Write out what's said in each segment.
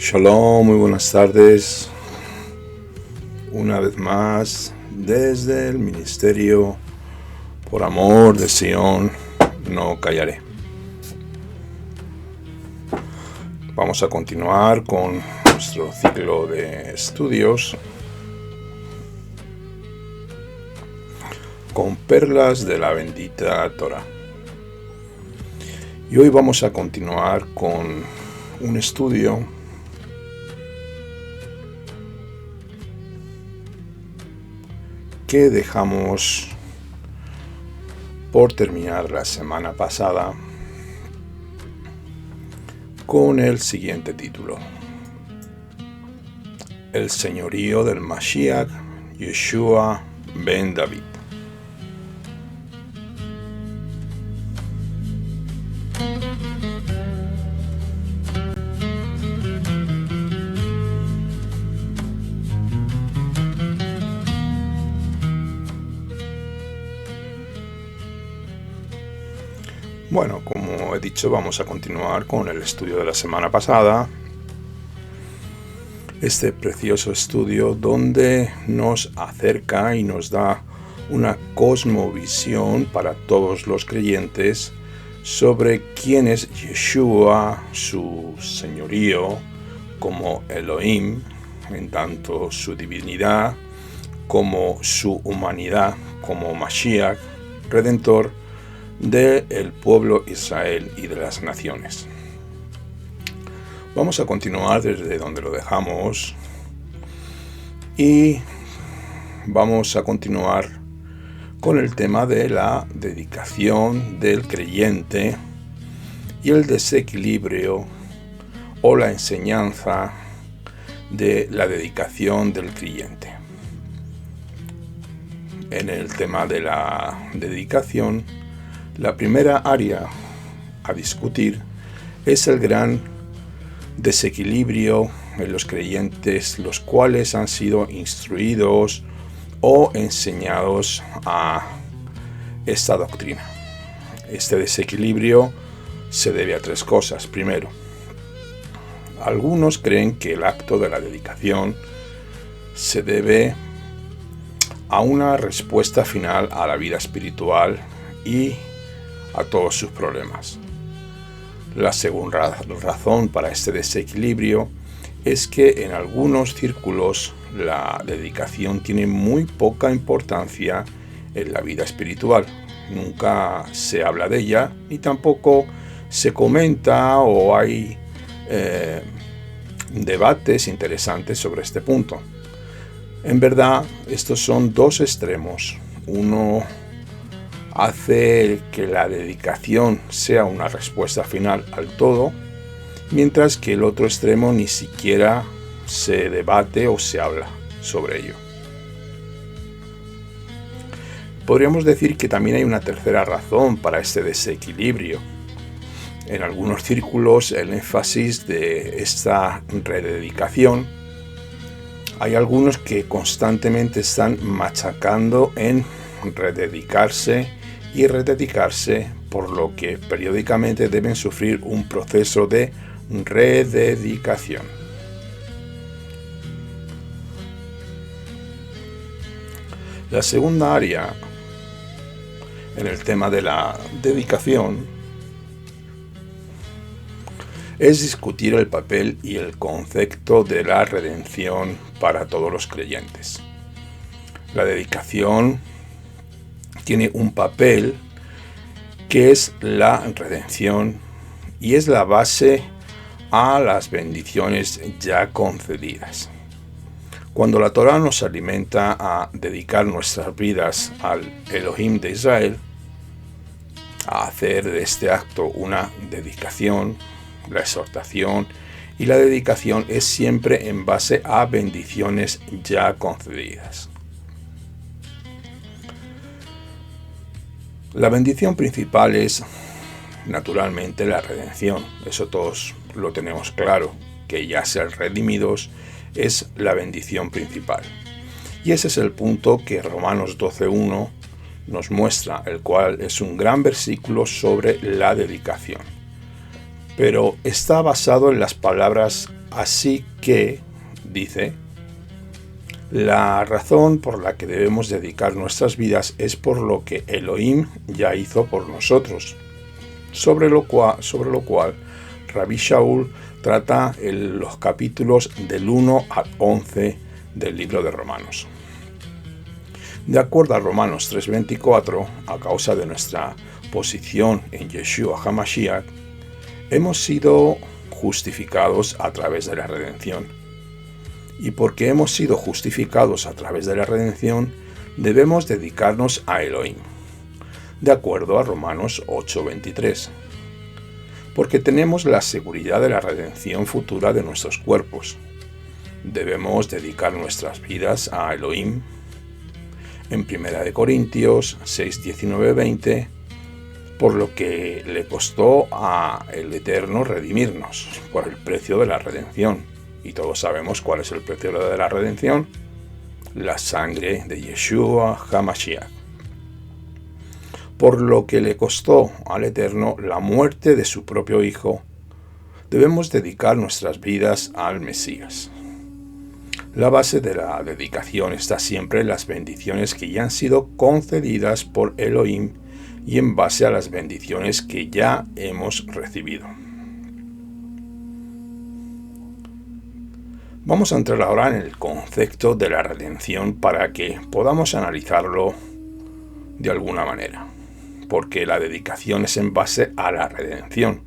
Shalom, muy buenas tardes. Una vez más, desde el Ministerio por Amor de Sion, no callaré. Vamos a continuar con nuestro ciclo de estudios con perlas de la bendita Torah. Y hoy vamos a continuar con un estudio que dejamos por terminar la semana pasada con el siguiente título: El señorío del Mashiach Yeshua ben David. Bueno, como he dicho, vamos a continuar con el estudio de la semana pasada. Este precioso estudio donde nos acerca y nos da una cosmovisión para todos los creyentes sobre quién es Yeshua, su señorío como Elohim, en tanto su divinidad, como su humanidad como Mashiach, Redentor del pueblo Israel y de las naciones. Vamos a continuar desde donde lo dejamos y vamos a continuar con el tema de la dedicación del creyente y el desequilibrio o la enseñanza de la dedicación del creyente. En el tema de la dedicación, la primera área a discutir es el gran desequilibrio en los creyentes, los cuales han sido instruidos o enseñados a esta doctrina. Este desequilibrio se debe a tres cosas. Primero, algunos creen que el acto de la dedicación se debe a una respuesta final a la vida espiritual y a todos sus problemas. La segunda razón para este desequilibrio es que en algunos círculos la dedicación tiene muy poca importancia en la vida espiritual. Nunca se habla de ella ni tampoco se comenta o hay debates interesantes sobre este punto. En verdad, estos son dos extremos. Uno hace que la dedicación sea una respuesta final al todo, mientras que el otro extremo ni siquiera se debate o se habla sobre ello. Podríamos decir que también hay una tercera razón para este desequilibrio. En algunos círculos el énfasis de esta rededicación, hay algunos que constantemente están machacando en rededicarse y rededicarse, por lo que periódicamente deben sufrir un proceso de rededicación. La segunda área en el tema de la dedicación es discutir el papel y el concepto de la redención para todos los creyentes. La dedicación tiene un papel que es la redención y es la base a las bendiciones ya concedidas. Cuando la Torá nos alimenta a dedicar nuestras vidas al Elohim de Israel, a hacer de este acto una dedicación, la exhortación y la dedicación es siempre en base a bendiciones ya concedidas. La bendición principal es, naturalmente, la redención. Eso todos lo tenemos claro, que ya ser redimidos es la bendición principal. Y ese es el punto que Romanos 12:1 nos muestra, el cual es un gran versículo sobre la dedicación. Pero está basado en las palabras así que, dice, la razón por la que debemos dedicar nuestras vidas es por lo que Elohim ya hizo por nosotros, sobre lo cual Rabbi Shaul trata en los capítulos del 1 al 11 del libro de Romanos. De acuerdo a Romanos 3:24, a causa de nuestra posición en Yeshua HaMashiach, hemos sido justificados a través de la redención. Y porque hemos sido justificados a través de la redención, debemos dedicarnos a Elohim, de acuerdo a Romanos 8:23. Porque tenemos la seguridad de la redención futura de nuestros cuerpos. Debemos dedicar nuestras vidas a Elohim. En 1 Corintios 6:19-20, por lo que le costó a el Eterno redimirnos por el precio de la redención. Y todos sabemos cuál es el precio de la redención: la sangre de Yeshua HaMashiach. Por lo que le costó al Eterno la muerte de su propio Hijo, debemos dedicar nuestras vidas al Mesías. La base de la dedicación está siempre en las bendiciones que ya han sido concedidas por Elohim y en base a las bendiciones que ya hemos recibido. Vamos a entrar ahora en el concepto de la redención para que podamos analizarlo de alguna manera, porque la dedicación es en base a la redención.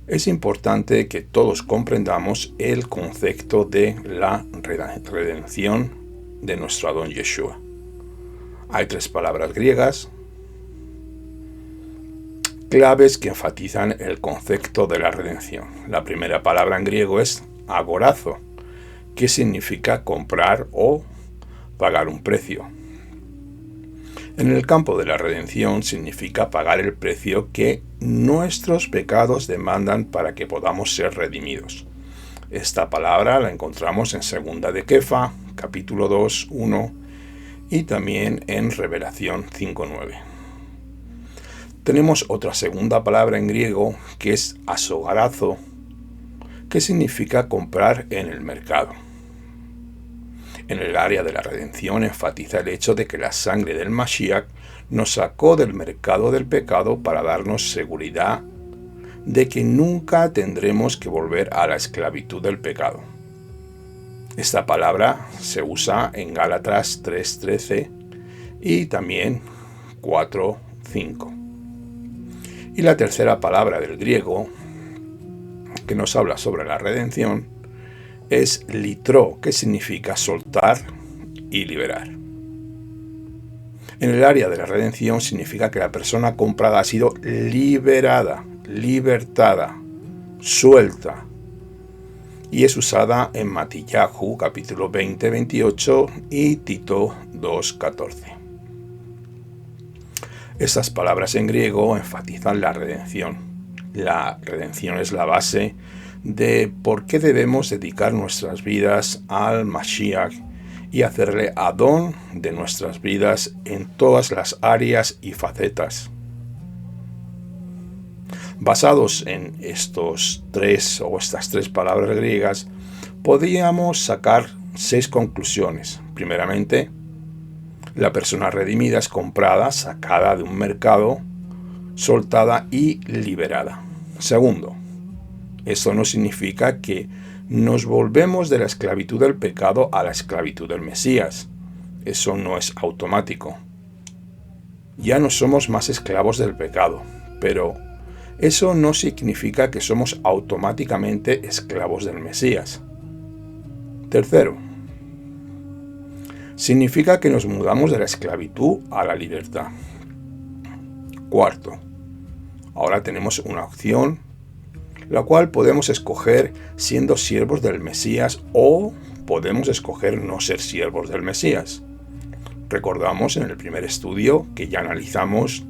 Es importante que todos comprendamos el concepto de la redención de nuestro Adón Yeshua. Hay 3 palabras griegas claves que enfatizan el concepto de la redención. La primera palabra en griego es agorazo, que significa comprar o pagar un precio. En el campo de la redención significa pagar el precio que nuestros pecados demandan para que podamos ser redimidos. Esta palabra la encontramos en 2 de Kefa, capítulo 2, 1, y también en Revelación 5:9. Tenemos otra segunda palabra en griego que es asogarazo, que significa comprar en el mercado. En el área de la redención enfatiza el hecho de que la sangre del Mashiach nos sacó del mercado del pecado para darnos seguridad de que nunca tendremos que volver a la esclavitud del pecado. Esta palabra se usa en Gálatas 3:13 y también 4:5. Y la tercera palabra del griego que nos habla sobre la redención es litro, que significa soltar y liberar. En el área de la redención significa que la persona comprada ha sido liberada, libertada, suelta, y es usada en Matillahu, capítulo 20, 28 y Tito 2:14. Estas palabras en griego enfatizan la redención, La redención es la base de por qué debemos dedicar nuestras vidas al Mashiach y hacerle Adón de nuestras vidas en todas las áreas y facetas. Basados en estas tres palabras griegas, podríamos sacar 6 conclusiones. Primeramente, la persona redimida es comprada, sacada de un mercado, soltada y liberada. Segundo, esto no significa que nos volvemos de la esclavitud del pecado a la esclavitud del Mesías. Eso no es automático. Ya no somos más esclavos del pecado, pero eso no significa que somos automáticamente esclavos del Mesías. Tercero, significa que nos mudamos de la esclavitud a la libertad. Cuarto, ahora tenemos una opción, la cual podemos escoger siendo siervos del Mesías o podemos escoger no ser siervos del Mesías. Recordamos en el primer estudio que ya analizamos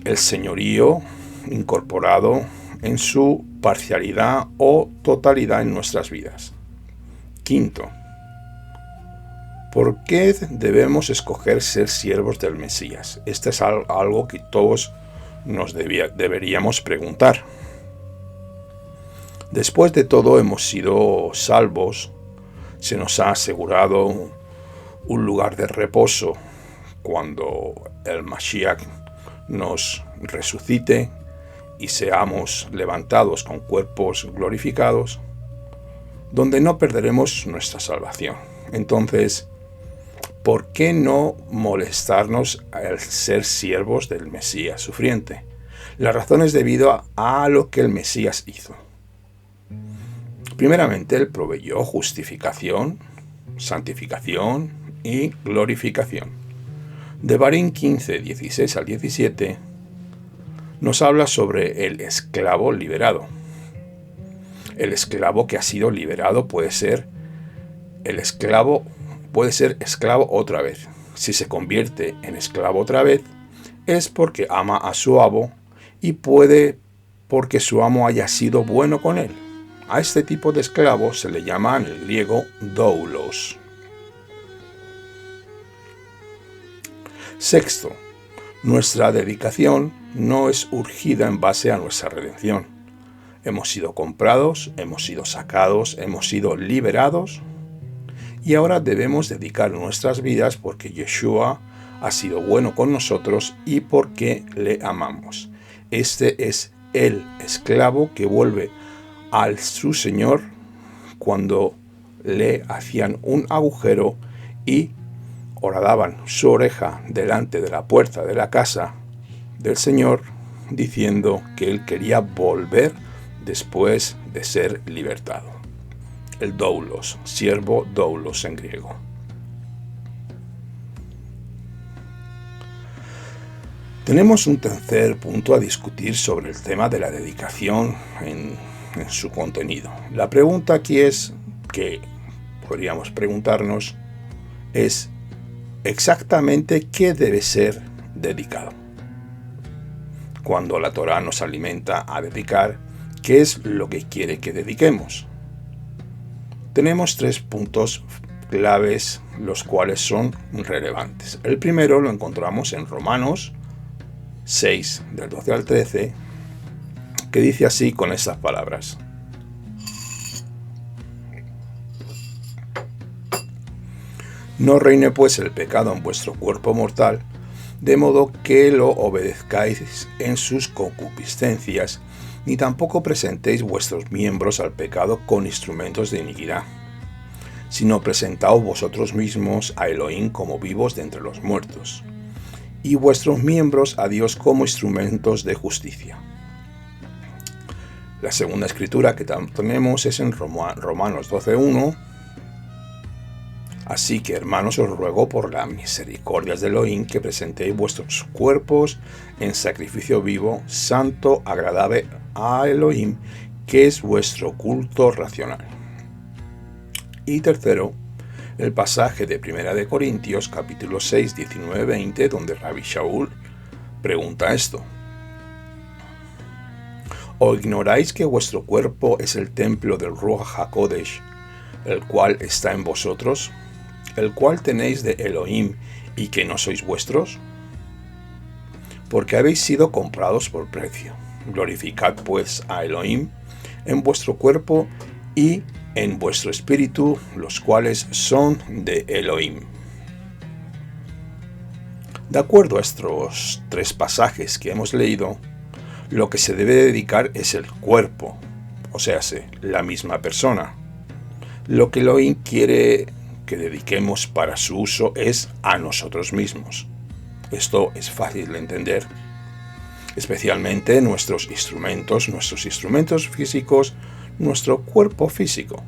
el señorío incorporado en su parcialidad o totalidad en nuestras vidas. Quinto, ¿por qué debemos escoger ser siervos del Mesías? Este es algo que todos nos deberíamos preguntar. Después de todo hemos sido salvos, se nos ha asegurado un lugar de reposo cuando el Mashiach nos resucite y seamos levantados con cuerpos glorificados, donde no perderemos nuestra salvación. Entonces, ¿por qué no molestarnos al ser siervos del Mesías sufriente? La razón es debido a lo que el Mesías hizo. Primeramente, Él proveyó justificación, santificación y glorificación. Devarim 15, 16 al 17 nos habla sobre el esclavo liberado. El esclavo que ha sido liberado puede ser esclavo otra vez. Si se convierte en esclavo otra vez, es porque ama a su amo y puede porque su amo haya sido bueno con él. A este tipo de esclavo se le llama en el griego doulos. Sexto, nuestra dedicación no es urgida en base a nuestra redención. Hemos sido comprados, hemos sido sacados, hemos sido liberados y ahora debemos dedicar nuestras vidas porque Yeshua ha sido bueno con nosotros y porque le amamos. Este es el esclavo que vuelve a su Señor cuando le hacían un agujero y horadaban su oreja delante de la puerta de la casa del Señor, diciendo que él quería volver después de ser libertado. El doulos, siervo doulos en griego. Tenemos un tercer punto a discutir sobre el tema de la dedicación en su contenido. La pregunta aquí que podríamos preguntarnos es exactamente qué debe ser dedicado. Cuando la Torá nos alimenta a dedicar, ¿qué es lo que quiere que dediquemos? Tenemos 3 puntos claves, los cuales son relevantes. El primero lo encontramos en Romanos 6, del 12 al 13, que dice así con estas palabras. No reine pues el pecado en vuestro cuerpo mortal, de modo que lo obedezcáis en sus concupiscencias, ni tampoco presentéis vuestros miembros al pecado con instrumentos de iniquidad, sino presentaos vosotros mismos a Elohim como vivos de entre los muertos, y vuestros miembros a Dios como instrumentos de justicia. La segunda escritura que tenemos es en Romanos 12:1. Así que, hermanos, os ruego por las misericordias de Elohim que presentéis vuestros cuerpos en sacrificio vivo, santo, agradable a Elohim, que es vuestro culto racional. Y tercero, el pasaje de 1 de Corintios, capítulo 6, 19-20, donde Rabbi Shaul pregunta esto. ¿O ignoráis que vuestro cuerpo es el templo del Ruach HaKodesh, el cual está en vosotros, el cual tenéis de Elohim y que no sois vuestros? Porque habéis sido comprados por precio. Glorificad pues a Elohim en vuestro cuerpo y en vuestro espíritu, los cuales son de Elohim. De acuerdo a estos 3 pasajes que hemos leído, lo que se debe dedicar es el cuerpo, o sea, la misma persona. Lo que Elohim quiere que dediquemos para su uso es a nosotros mismos. Esto es fácil de entender, especialmente nuestros instrumentos físicos, nuestro cuerpo físico.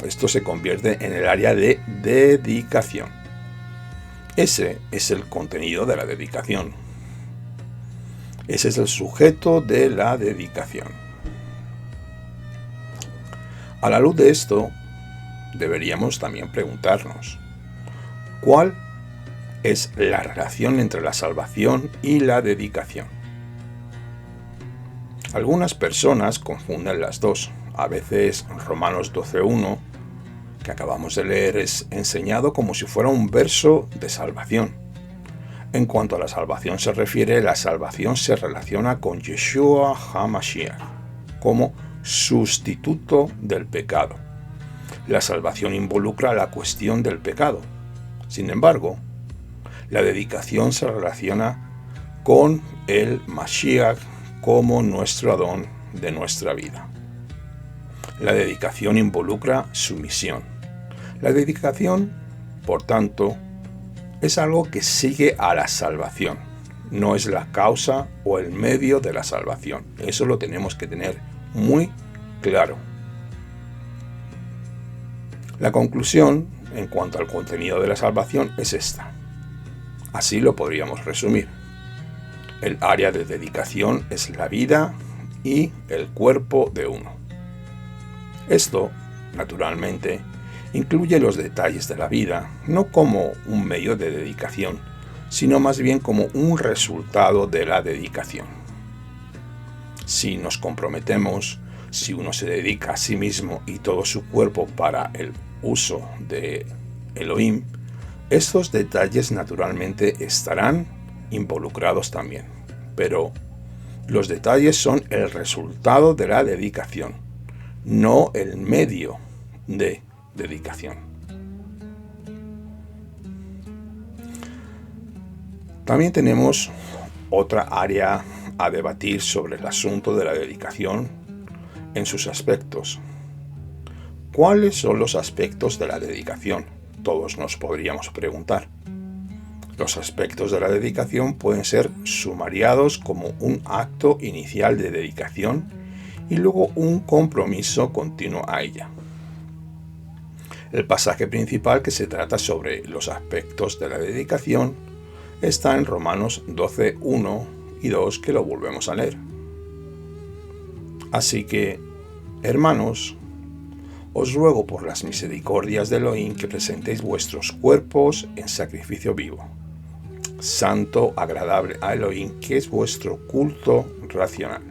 Esto se convierte en el área de dedicación. Ese es el contenido de la dedicación. Ese es el sujeto de la dedicación. A la luz de esto, deberíamos también preguntarnos, ¿cuál es la relación entre la salvación y la dedicación? Algunas personas confunden las dos. A veces Romanos 12:1, que acabamos de leer, es enseñado como si fuera un verso de salvación. En cuanto a la salvación se refiere, la salvación se relaciona con Yeshua HaMashiach como sustituto del pecado. La salvación involucra la cuestión del pecado. Sin embargo, la dedicación se relaciona con el Mashiach como nuestro Adón de nuestra vida. La dedicación involucra sumisión. La dedicación, por tanto, es algo que sigue a la salvación. No es la causa o el medio de la salvación. Eso lo tenemos que tener muy claro. La conclusión en cuanto al contenido de la salvación es esta. Así lo podríamos resumir. El área de dedicación es la vida y el cuerpo de uno. Esto, naturalmente, incluye los detalles de la vida, no como un medio de dedicación, sino más bien como un resultado de la dedicación. Si nos comprometemos, si uno se dedica a sí mismo y todo su cuerpo para el uso de Elohim, estos detalles naturalmente estarán involucrados también. Pero los detalles son el resultado de la dedicación, no el medio de dedicación. También tenemos otra área a debatir sobre el asunto de la dedicación en sus aspectos. ¿Cuáles son los aspectos de la dedicación? Todos nos podríamos preguntar. Los aspectos de la dedicación pueden ser sumariados como un acto inicial de dedicación y luego un compromiso continuo a ella. El pasaje principal que se trata sobre los aspectos de la dedicación está en Romanos 12:1 y 2, que lo volvemos a leer. Así que, hermanos, os ruego por las misericordias de Elohim que presentéis vuestros cuerpos en sacrificio vivo, santo, agradable a Elohim, que es vuestro culto racional.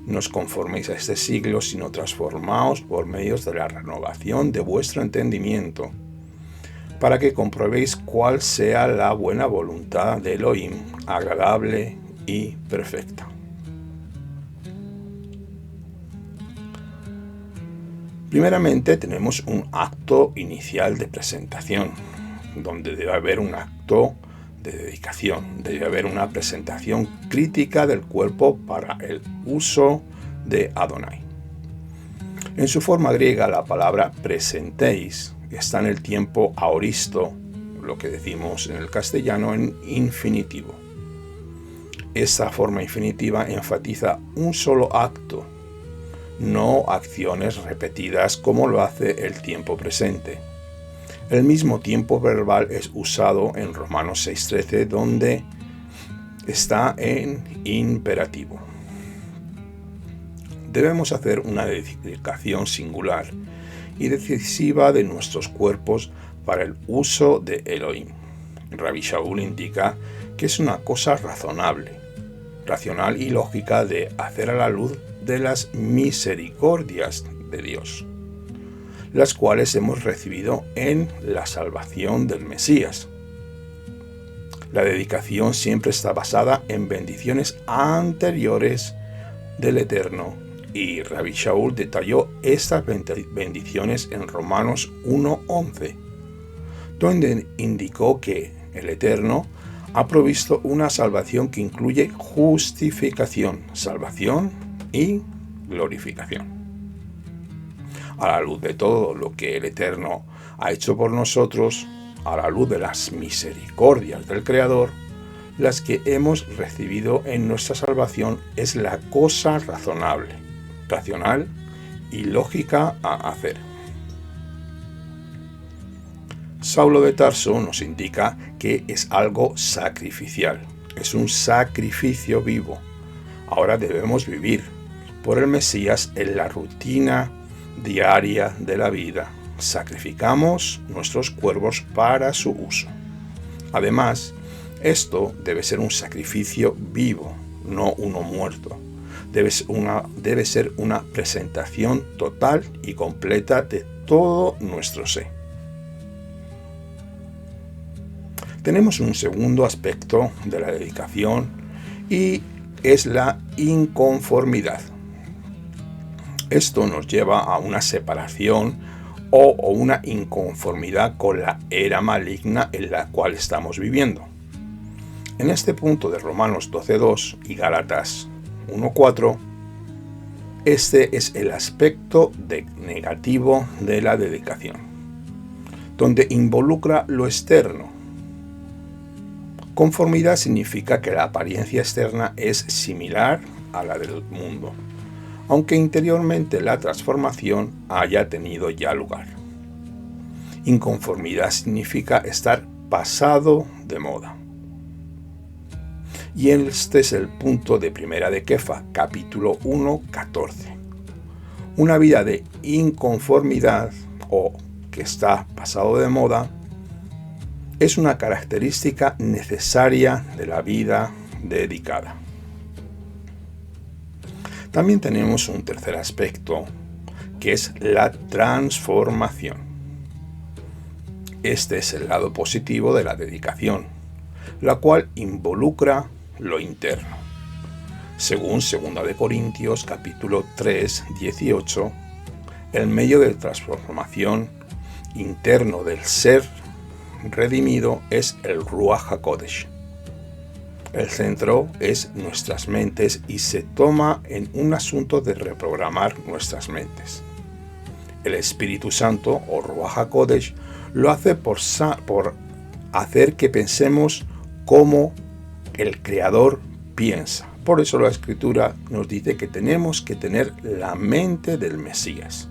No os conforméis a este siglo, sino transformaos por medios de la renovación de vuestro entendimiento, para que comprobéis cuál sea la buena voluntad de Elohim, agradable y perfecta. Primeramente tenemos un acto inicial de presentación, donde debe haber un acto de dedicación, debe haber una presentación crítica del cuerpo para el uso de Adonai. En su forma griega, la palabra presentéis está en el tiempo aoristo, lo que decimos en el castellano en infinitivo. Esta forma infinitiva enfatiza un solo acto, no acciones repetidas como lo hace el tiempo presente. El mismo tiempo verbal es usado en Romanos 6:13, donde está en imperativo. Debemos hacer una dedicación singular y decisiva de nuestros cuerpos para el uso de Elohim. Rabbi Shaul indica que es una cosa razonable. racional y lógica de hacer a la luz de las misericordias de Dios, las cuales hemos recibido en la salvación del Mesías. La dedicación siempre está basada en bendiciones anteriores del Eterno, y Rabbi Shaul detalló estas bendiciones en Romanos 1:11, donde indicó que el Eterno ha provisto una salvación que incluye justificación, salvación y glorificación. A la luz de todo lo que el Eterno ha hecho por nosotros, a la luz de las misericordias del Creador, las que hemos recibido en nuestra salvación es la cosa razonable, racional y lógica a hacer. Saulo de Tarso nos indica que es algo sacrificial, es un sacrificio vivo. Ahora debemos vivir por el Mesías en la rutina diaria de la vida. Sacrificamos nuestros cuerpos para su uso. Además, esto debe ser un sacrificio vivo, no uno muerto. Debe ser una presentación total y completa de todo nuestro ser. Tenemos un segundo aspecto de la dedicación y es la inconformidad. Esto nos lleva a una separación o una inconformidad con la era maligna en la cual estamos viviendo. En este punto de Romanos 12:2 y Gálatas 1:4, este es el aspecto negativo de la dedicación, donde involucra lo externo. Conformidad significa que la apariencia externa es similar a la del mundo, aunque interiormente la transformación haya tenido ya lugar. Inconformidad significa estar pasado de moda. Y este es el punto de Primera de Kefa, capítulo 1:14. Una vida de inconformidad o que está pasado de moda es una característica necesaria de la vida dedicada. También tenemos un tercer aspecto, que es la transformación. Este es el lado positivo de la dedicación, la cual involucra lo interno. Según 2 de Corintios capítulo 3:18, el medio de transformación interno del ser redimido es el Ruach HaKodesh. El centro es nuestras mentes y se toma en un asunto de reprogramar nuestras mentes. El Espíritu Santo o Ruach HaKodesh lo hace por hacer que pensemos como el Creador piensa. Por eso la Escritura nos dice que tenemos que tener la mente del Mesías.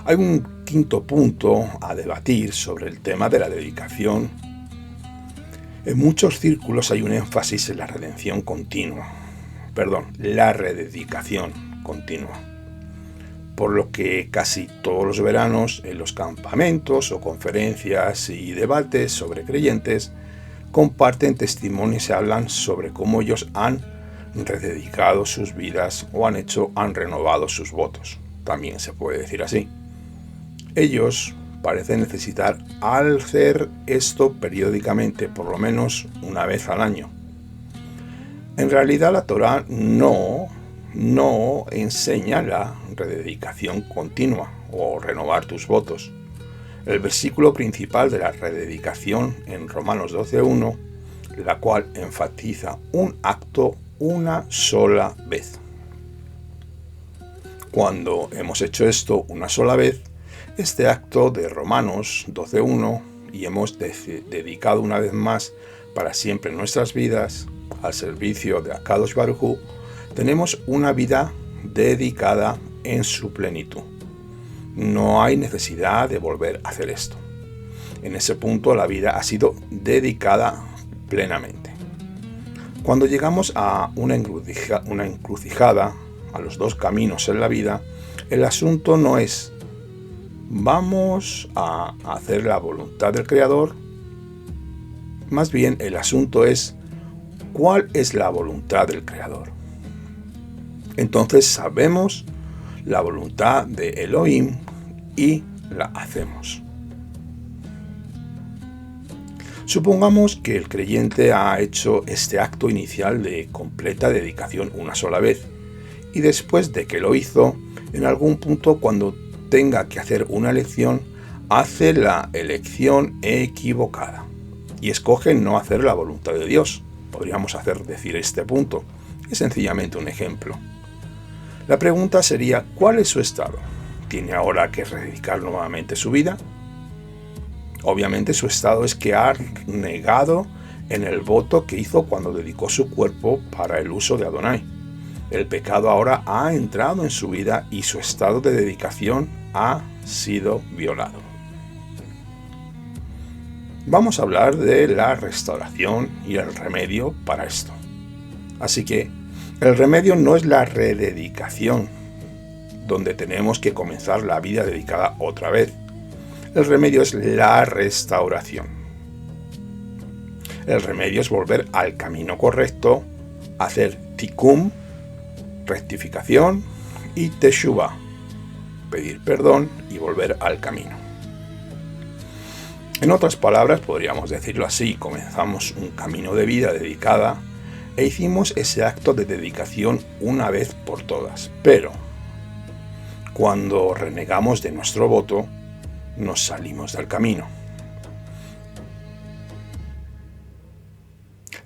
Hay un quinto punto a debatir sobre el tema de la dedicación. En muchos círculos hay un énfasis en la rededicación continua, por lo que casi todos los veranos en los campamentos o conferencias y debates sobre creyentes comparten testimonios y hablan sobre cómo ellos han rededicado sus vidas o han renovado sus votos. También se puede decir así. Ellos parecen necesitar hacer esto periódicamente, por lo menos una vez al año. En realidad la Torá no enseña la rededicación continua o renovar tus votos. El versículo principal de la rededicación en Romanos 12:1, la cual enfatiza un acto una sola vez. Cuando hemos hecho esto una sola vez, este acto de Romanos 12:1 y hemos dedicado una vez más para siempre nuestras vidas al servicio de Akadosh Baruj Hu, tenemos una vida dedicada en su plenitud. No hay necesidad de volver a hacer esto. En ese punto la vida ha sido dedicada plenamente. Cuando llegamos a una encrucijada, a los dos caminos en la vida, el asunto no es ¿vamos a hacer la voluntad del Creador Más bien el asunto es ¿cuál es la voluntad del Creador? Entonces sabemos la voluntad de Elohim y la hacemos. Supongamos que el creyente ha hecho este acto inicial de completa dedicación una sola vez y después de que lo hizo, en algún punto cuando tenga que hacer una elección, hace la elección equivocada y escoge no hacer la voluntad de Dios. Podríamos decir este punto. Es sencillamente un ejemplo. La pregunta sería, ¿cuál es su estado? ¿Tiene ahora que rededicar nuevamente su vida? Obviamente su estado es que ha negado en el voto que hizo cuando dedicó su cuerpo para el uso de Adonai. El pecado ahora ha entrado en su vida y su estado de dedicación ha sido violado. Vamos a hablar de la restauración y el remedio para esto. Así que el remedio no es la rededicación, donde tenemos que comenzar la vida dedicada otra vez. El remedio es la restauración. El remedio es volver al camino correcto, hacer tikkun, rectificación, y teshuvah, pedir perdón y volver al camino. En otras palabras, podríamos decirlo así, comenzamos un camino de vida dedicada e hicimos ese acto de dedicación una vez por todas. Pero cuando renegamos de nuestro voto, nos salimos del camino.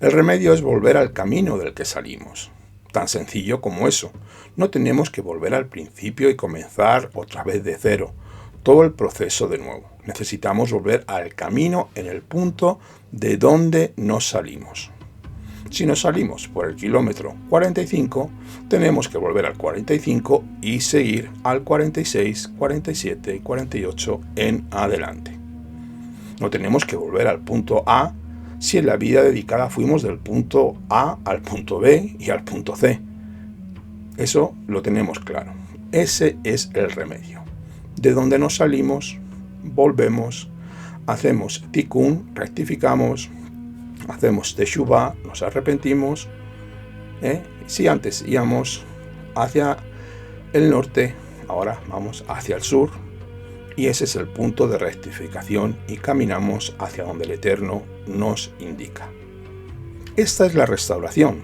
El remedio es volver al camino del que salimos. Tan sencillo como eso. No tenemos que volver al principio y comenzar otra vez de cero. Todo el proceso de nuevo. Necesitamos volver al camino en el punto de donde nos salimos. Si nos salimos por el kilómetro 45, tenemos que volver al 45 y seguir al 46, 47, 48 en adelante. No tenemos que volver al punto A si en la vida dedicada fuimos del punto A al punto B y al punto C. Eso lo tenemos claro. Ese es el remedio. De donde nos salimos, volvemos, hacemos tikkun, rectificamos, hacemos teshuvah, nos arrepentimos. Si antes íbamos hacia el norte, ahora vamos hacia el sur. Y ese es el punto de rectificación y caminamos hacia donde el Eterno nos indica. Esta es la restauración.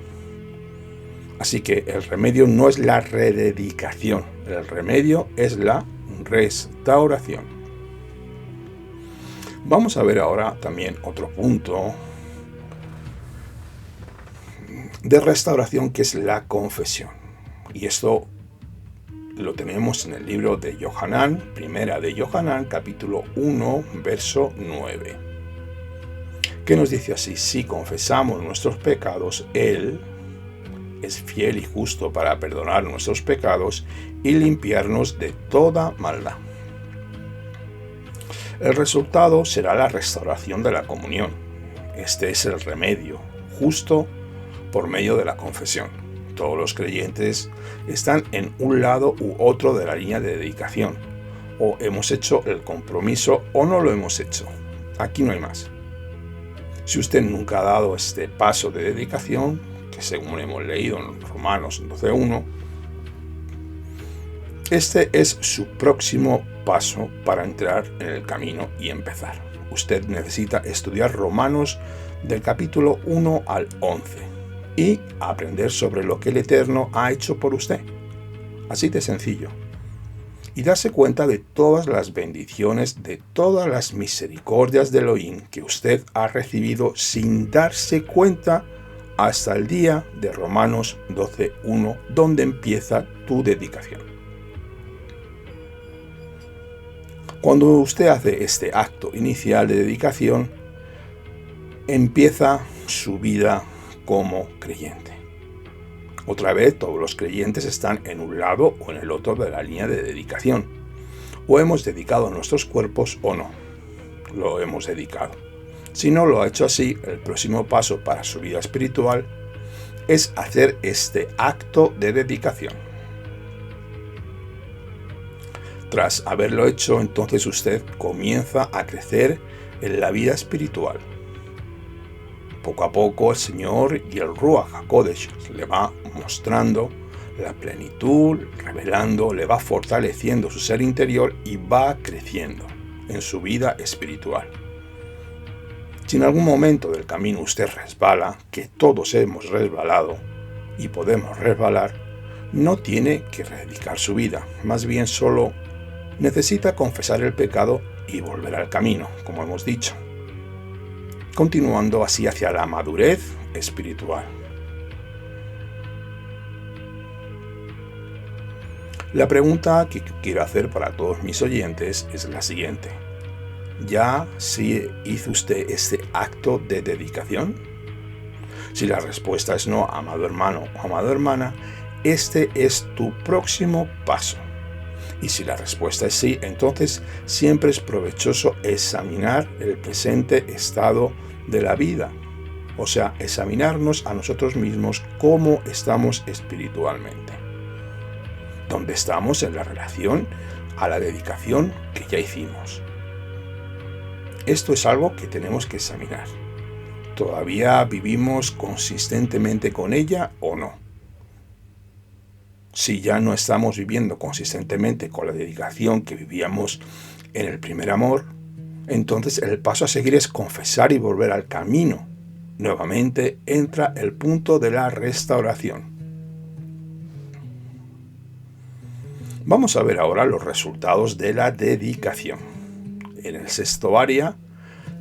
Así que el remedio no es la rededicación, el remedio es la restauración. Vamos a ver ahora también otro punto de restauración que es la confesión. Y esto lo tenemos en el libro de Yohanan, primera de Yohanan, capítulo 1, verso 9. Que nos dice así: si confesamos nuestros pecados, Él es fiel y justo para perdonar nuestros pecados y limpiarnos de toda maldad. El resultado será la restauración de la comunión. Este es el remedio, justo por medio de la confesión. Todos los creyentes están en un lado u otro de la línea de dedicación. O hemos hecho el compromiso o no lo hemos hecho. Aquí no hay más. Si usted nunca ha dado este paso de dedicación, que según hemos leído en Romanos 12:1, este es su próximo paso para entrar en el camino y empezar. Usted necesita estudiar Romanos del capítulo 1 al 11 y aprender sobre lo que el Eterno ha hecho por usted. Así de sencillo. Y darse cuenta de todas las bendiciones, de todas las misericordias de Elohim que usted ha recibido sin darse cuenta hasta el día de Romanos 12:1, donde empieza tu dedicación. Cuando usted hace este acto inicial de dedicación, empieza su vida como creyente. Otra vez, todos los creyentes están en un lado o en el otro de la línea de dedicación. O hemos dedicado nuestros cuerpos o no. Lo hemos dedicado. Si no lo ha hecho así, el próximo paso para su vida espiritual es hacer este acto de dedicación. Tras haberlo hecho, entonces usted comienza a crecer en la vida espiritual. Poco a poco el Señor y el Ruach HaKodesh le va mostrando la plenitud, revelando, le va fortaleciendo su ser interior y va creciendo en su vida espiritual. Si en algún momento del camino usted resbala, que todos hemos resbalado y podemos resbalar, no tiene que rededicar su vida, más bien solo necesita confesar el pecado y volver al camino, como hemos dicho, continuando así hacia la madurez espiritual. La pregunta que quiero hacer para todos mis oyentes es la siguiente. ¿Ya sí hizo usted este acto de dedicación? Si la respuesta es no, amado hermano o amada hermana, este es tu próximo paso. Y si la respuesta es sí, entonces siempre es provechoso examinar el presente estado de la vida. O sea, examinarnos a nosotros mismos cómo estamos espiritualmente. ¿Dónde estamos en la relación a la dedicación que ya hicimos? Esto es algo que tenemos que examinar. ¿Todavía vivimos consistentemente con ella o no? Si ya no estamos viviendo consistentemente con la dedicación que vivíamos en el primer amor, entonces el paso a seguir es confesar y volver al camino. Nuevamente entra el punto de la restauración. Vamos a ver ahora los resultados de la dedicación. En el sexto área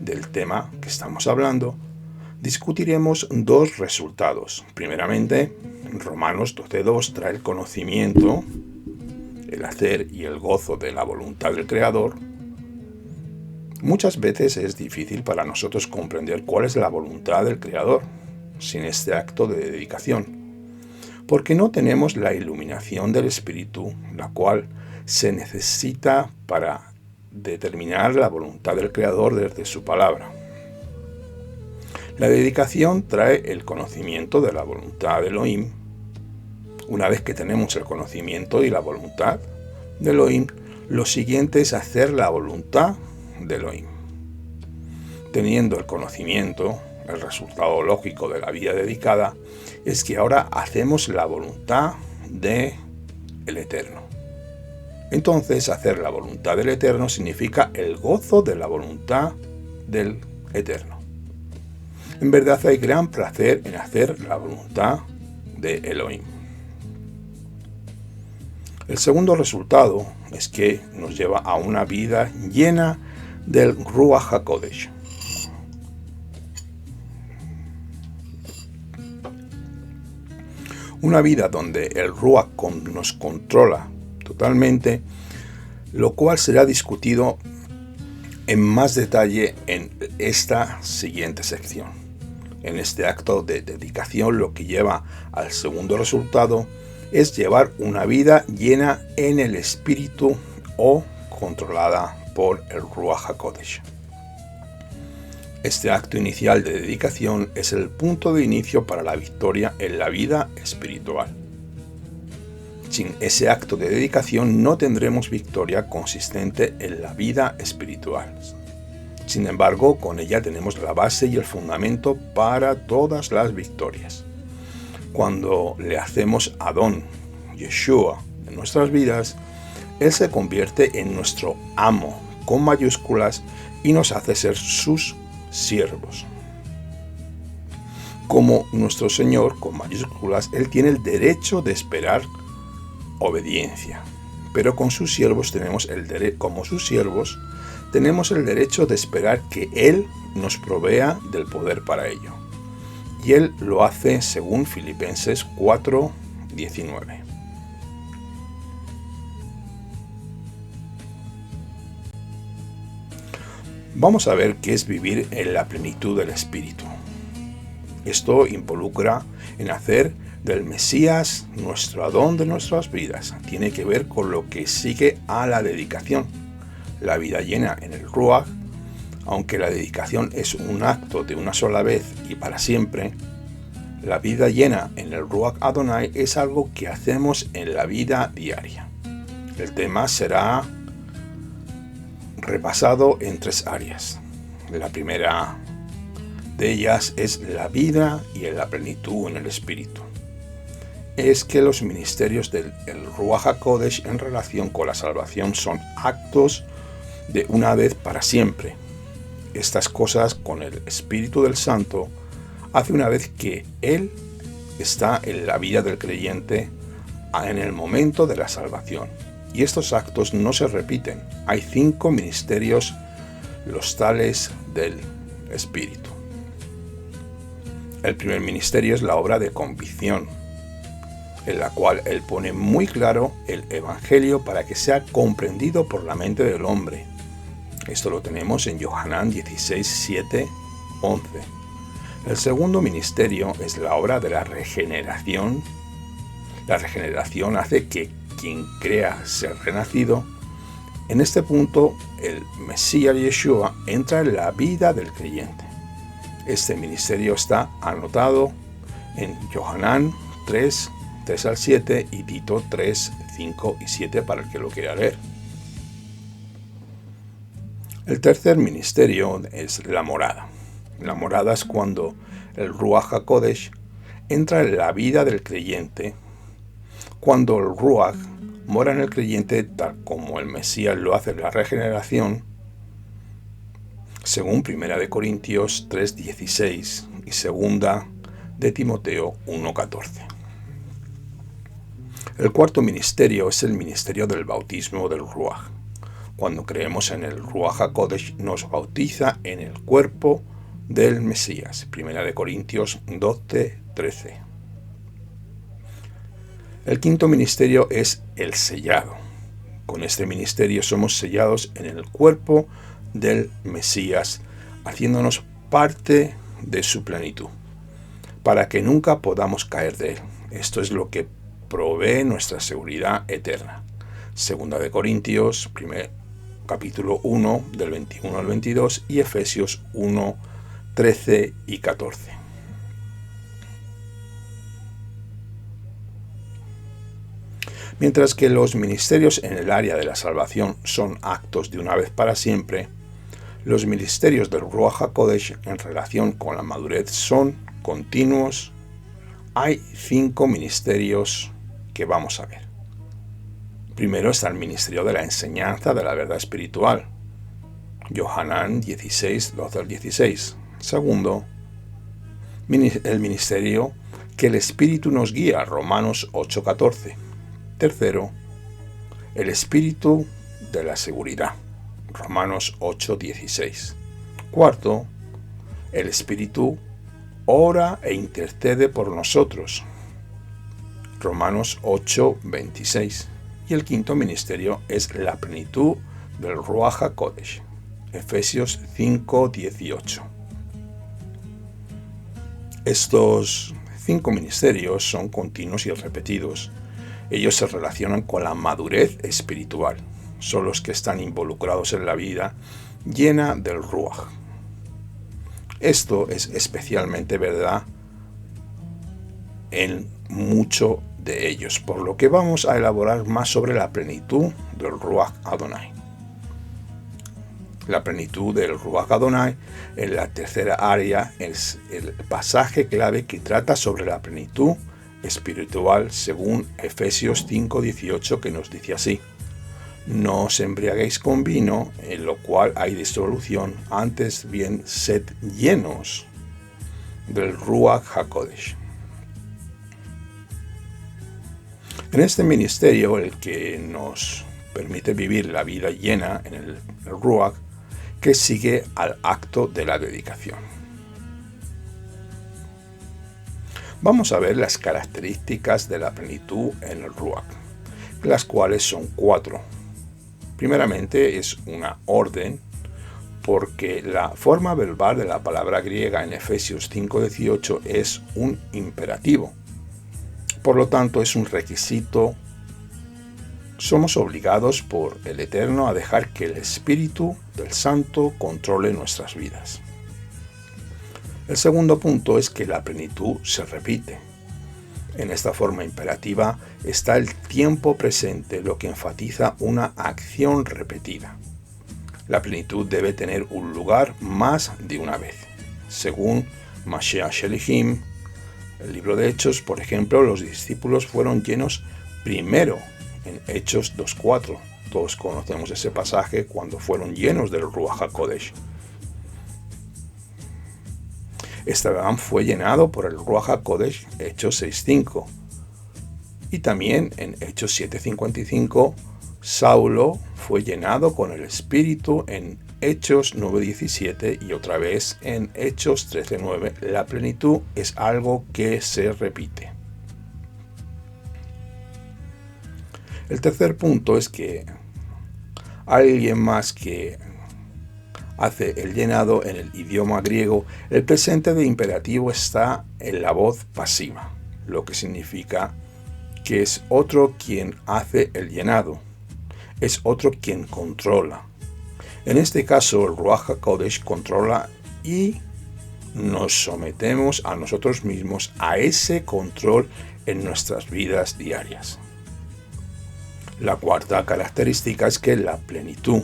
del tema que estamos hablando, discutiremos dos resultados. Primeramente, Romanos 12:2 trae el conocimiento, el hacer y el gozo de la voluntad del Creador. Muchas veces es difícil para nosotros comprender cuál es la voluntad del Creador sin este acto de dedicación, porque no tenemos la iluminación del Espíritu, la cual se necesita para determinar la voluntad del Creador desde su palabra. La dedicación trae el conocimiento de la voluntad de Elohim. Una vez que tenemos el conocimiento y la voluntad de Elohim, lo siguiente es hacer la voluntad de Elohim. Teniendo el conocimiento, el resultado lógico de la vida dedicada es que ahora hacemos la voluntad del Eterno. Entonces, hacer la voluntad del Eterno significa el gozo de la voluntad del Eterno. En verdad hay gran placer en hacer la voluntad de Elohim. El segundo resultado es que nos lleva a una vida llena del Ruach HaKodesh. Una vida donde el Ruach nos controla totalmente, lo cual será discutido en más detalle en esta siguiente sección. En este acto de dedicación, lo que lleva al segundo resultado es llevar una vida llena en el Espíritu o controlada por el Ruach HaKodesh. Este acto inicial de dedicación es el punto de inicio para la victoria en la vida espiritual. Sin ese acto de dedicación no tendremos victoria consistente en la vida espiritual. Sin embargo, con ella tenemos la base y el fundamento para todas las victorias. Cuando le hacemos Adón, Yeshua, en nuestras vidas, Él se convierte en nuestro amo, con mayúsculas, y nos hace ser sus siervos. Como nuestro Señor, con mayúsculas, Él tiene el derecho de esperar obediencia, pero con sus siervos como sus siervos tenemos el derecho de esperar que Él nos provea del poder para ello, y Él lo hace según Filipenses 4:19. Vamos a ver qué es vivir en la plenitud del Espíritu. Esto involucra en hacer del Mesías nuestro Adón de nuestras vidas. Tiene que ver con lo que sigue a la dedicación. La vida llena en el Ruach, aunque la dedicación es un acto de una sola vez y para siempre, la vida llena en el Ruach Adonai es algo que hacemos en la vida diaria. El tema será repasado en tres áreas. La primera de ellas es la vida y la plenitud en el Espíritu. Es que los ministerios del Ruach HaKodesh en relación con la salvación son actos de una vez para siempre. Estas cosas con el Espíritu del Santo hace una vez que Él está en la vida del creyente en el momento de la salvación. Y estos actos no se repiten. Hay 5 ministerios, los tales del Espíritu. El primer ministerio es la obra de convicción, en la cual Él pone muy claro el Evangelio para que sea comprendido por la mente del hombre. Esto lo tenemos en Yohanan 16, 7, 11. El segundo ministerio es la obra de la regeneración. La regeneración hace que quien crea ser renacido. En este punto, el Mesías Yeshua entra en la vida del creyente. Este ministerio está anotado en Yohanan 3 al 7 y Tito 3, 5 y 7 para el que lo quiera leer. El tercer ministerio es la morada. La morada es cuando el Ruach HaKodesh entra en la vida del creyente. Cuando el Ruach mora en el creyente, tal como el Mesías lo hace en la regeneración, según 1 Corintios 3:16 y 2 de Timoteo 1:14. El cuarto ministerio es el ministerio del bautismo del Ruach. Cuando creemos en el Ruach HaKodesh, nos bautiza en el cuerpo del Mesías. 1 Corintios 12:13. El quinto ministerio es el sellado. Con este ministerio somos sellados en el cuerpo del Mesías, haciéndonos parte de su plenitud, para que nunca podamos caer de él. Esto es lo que provee nuestra seguridad eterna. 2 de Corintios, capítulo 1, del 21 al 22, y Efesios 1, 13 y 14. Mientras que los ministerios en el área de la salvación son actos de una vez para siempre, los ministerios del Ruach HaKodesh en relación con la madurez son continuos. Hay 5 ministerios que vamos a ver. Primero está el ministerio de la enseñanza de la verdad espiritual, Yohanan 16, 12 al 16. Segundo, el ministerio que el Espíritu nos guía, Romanos 8, 14. Tercero, el espíritu de la seguridad, Romanos 8, 16. Cuarto, el Espíritu ora e intercede por nosotros, Romanos 8, 26. Y el quinto ministerio es la plenitud del Ruach HaKodesh, Efesios 5, 18. Estos 5 ministerios son continuos y repetidos. Ellos se relacionan con la madurez espiritual. Son los que están involucrados en la vida llena del Ruach. Esto es especialmente verdad en mucho de ellos, por lo que vamos a elaborar más sobre la plenitud del Ruach Adonai. La plenitud del Ruach Adonai en la tercera área es el pasaje clave que trata sobre la plenitud espiritual según Efesios 5:18, que nos dice así: no os embriaguéis con vino, en lo cual hay disolución, antes bien sed llenos del Ruach HaKodesh. En este ministerio, el que nos permite vivir la vida llena en el Ruach, que sigue al acto de la dedicación. Vamos a ver las características de la plenitud en el Ruach, las cuales son 4. Primeramente es una orden, porque la forma verbal de la palabra griega en Efesios 5:18 es un imperativo. Por lo tanto, es un requisito. Somos obligados por el Eterno a dejar que el Espíritu del Santo controle nuestras vidas. El segundo punto es que la plenitud se repite. En esta forma imperativa está el tiempo presente, lo que enfatiza una acción repetida. La plenitud debe tener un lugar más de una vez. Según Mashiach Shelihim, el libro de Hechos, por ejemplo, los discípulos fueron llenos primero en Hechos 2.4. Todos conocemos ese pasaje cuando fueron llenos del Ruach HaKodesh. Esteban fue llenado por el Ruach HaKodesh, Hechos 6.5. Y también en Hechos 7.55, Saulo fue llenado con el Espíritu en Hechos 9.17 y otra vez en Hechos 13.9. La plenitud es algo que se repite. El tercer punto es que alguien más que hace el llenado en el idioma griego, el presente de imperativo está en la voz pasiva, lo que significa que es otro quien hace el llenado, es otro quien controla. En este caso, el Ruach HaKodesh controla y nos sometemos a nosotros mismos a ese control en nuestras vidas diarias. La cuarta característica es que la plenitud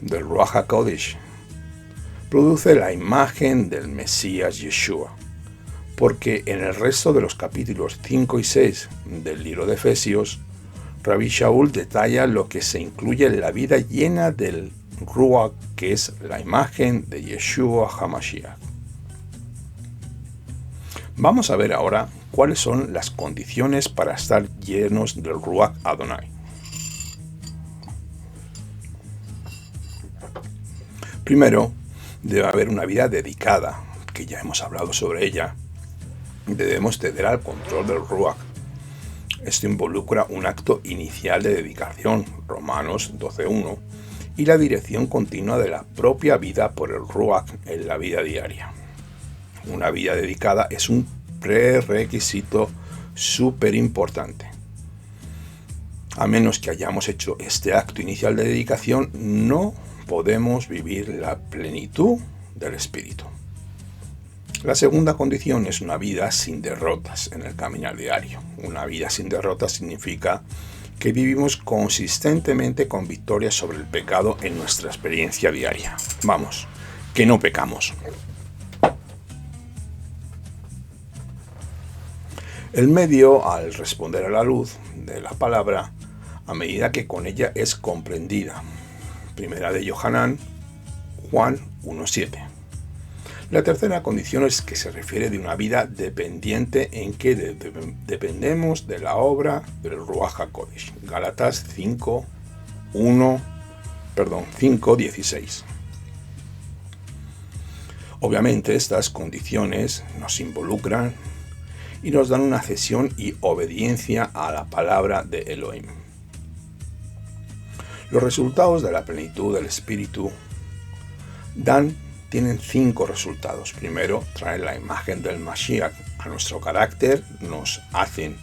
del Ruach HaKodesh produce la imagen del Mesías Yeshua, porque en el resto de los capítulos 5 y 6 del libro de Efesios, Rabbi Shaul detalla lo que se incluye en la vida llena del Ruach, que es la imagen de Yeshua HaMashiach. Vamos a ver ahora cuáles son las condiciones para estar llenos del Ruach Adonai. Primero, debe haber una vida dedicada, que ya hemos hablado sobre ella. Debemos ceder al control del Ruach. Esto involucra un acto inicial de dedicación, Romanos 12.1, y la dirección continua de la propia vida por el Ruach en la vida diaria. Una vida dedicada es un prerequisito súper importante. A menos que hayamos hecho este acto inicial de dedicación, no podemos vivir la plenitud del Espíritu. La segunda condición es una vida sin derrotas en el caminar diario. Una vida sin derrotas significa que vivimos consistentemente con victorias sobre el pecado en nuestra experiencia diaria. Vamos, que no pecamos. El medio al responder a la luz de la palabra, a medida que con ella es comprendida. Primera de Yohanan, Juan 1.7. La tercera condición es que se refiere de una vida dependiente en que dependemos de la obra del Ruach HaKodesh. Gálatas 5:16. Obviamente estas condiciones nos involucran y nos dan una cesión y obediencia a la palabra de Elohim. Los resultados de la plenitud del Espíritu tienen 5 resultados. Primero, traen la imagen del Mashiach a nuestro carácter, nos hacen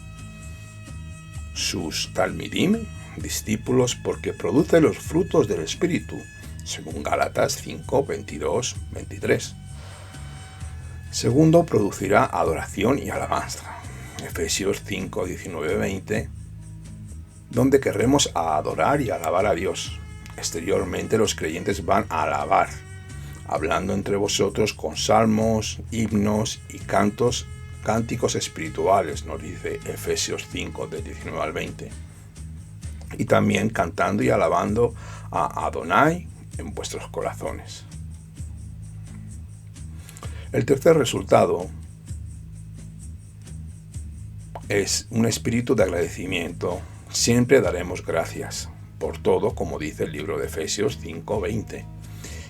sus talmidim, discípulos, porque produce los frutos del Espíritu, según Gálatas 5:22-23. Segundo, producirá adoración y alabanza, Efesios 5:19-20, donde querremos adorar y alabar a Dios. Exteriormente los creyentes van a alabar, hablando entre vosotros con salmos, himnos y cánticos espirituales, nos dice Efesios 5:19-20. Y también cantando y alabando a Adonai en vuestros corazones. El tercer resultado es un espíritu de agradecimiento. Siempre daremos gracias por todo, como dice el libro de Efesios 5:20.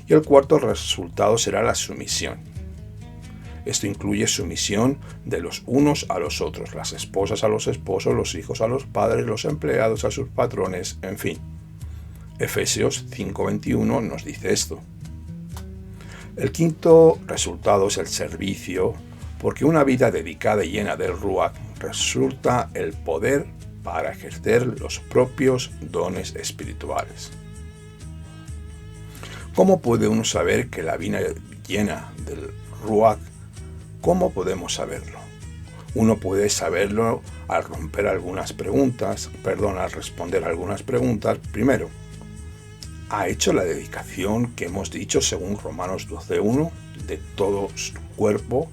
Y el cuarto resultado será la sumisión. Esto incluye sumisión de los unos a los otros, las esposas a los esposos, los hijos a los padres, los empleados a sus patrones, en fin. Efesios 5:21 nos dice esto. El quinto resultado es el servicio, porque una vida dedicada y llena del Ruach resulta el poder para ejercer los propios dones espirituales. ¿Cómo puede uno saber que la vida llena del Ruach? ¿Cómo podemos saberlo? Uno puede saberlo al responder algunas preguntas. Primero, ¿Ha hecho la dedicación que hemos dicho según Romanos 12:1 de todo su cuerpo?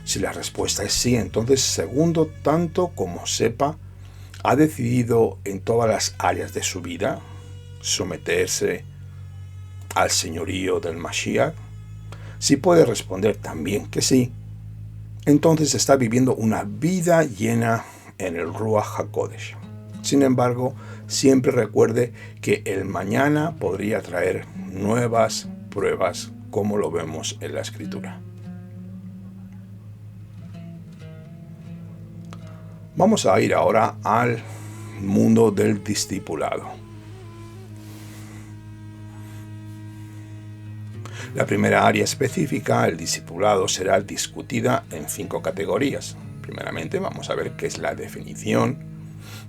Si la respuesta es sí, entonces segundo, tanto como sepa, ¿ha decidido en todas las áreas de su vida someterse al señorío del Mashiach? Si puede responder también que sí, entonces está viviendo una vida llena en el Ruach HaKodesh. Sin embargo, siempre recuerde que el mañana podría traer nuevas pruebas, como lo vemos en la Escritura. Vamos a ir ahora al mundo del discipulado. La primera área específica, el discipulado, será discutida en 5 categorías. Primeramente vamos a ver qué es la definición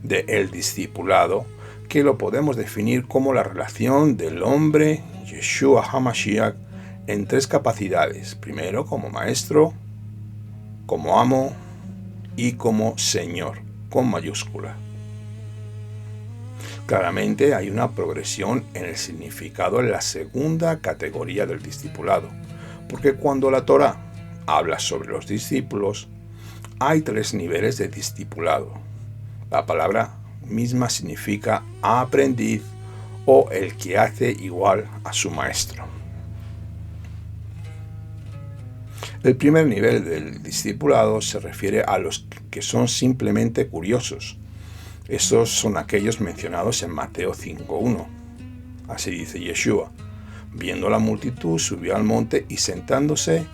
del discipulado, que lo podemos definir como la relación del hombre, Yeshua HaMashiach, en 3 capacidades. Primero, como maestro, como amo y como señor, con mayúscula. Claramente hay una progresión en el significado en la segunda categoría del discipulado, porque cuando la Torá habla sobre los discípulos, hay 3 niveles de discipulado. La palabra misma significa aprendiz o el que hace igual a su maestro. El primer nivel del discipulado se refiere a los que son simplemente curiosos. Estos son aquellos mencionados en Mateo 5:1. Así dice Yeshua: viendo la multitud, subió al monte y sentándose,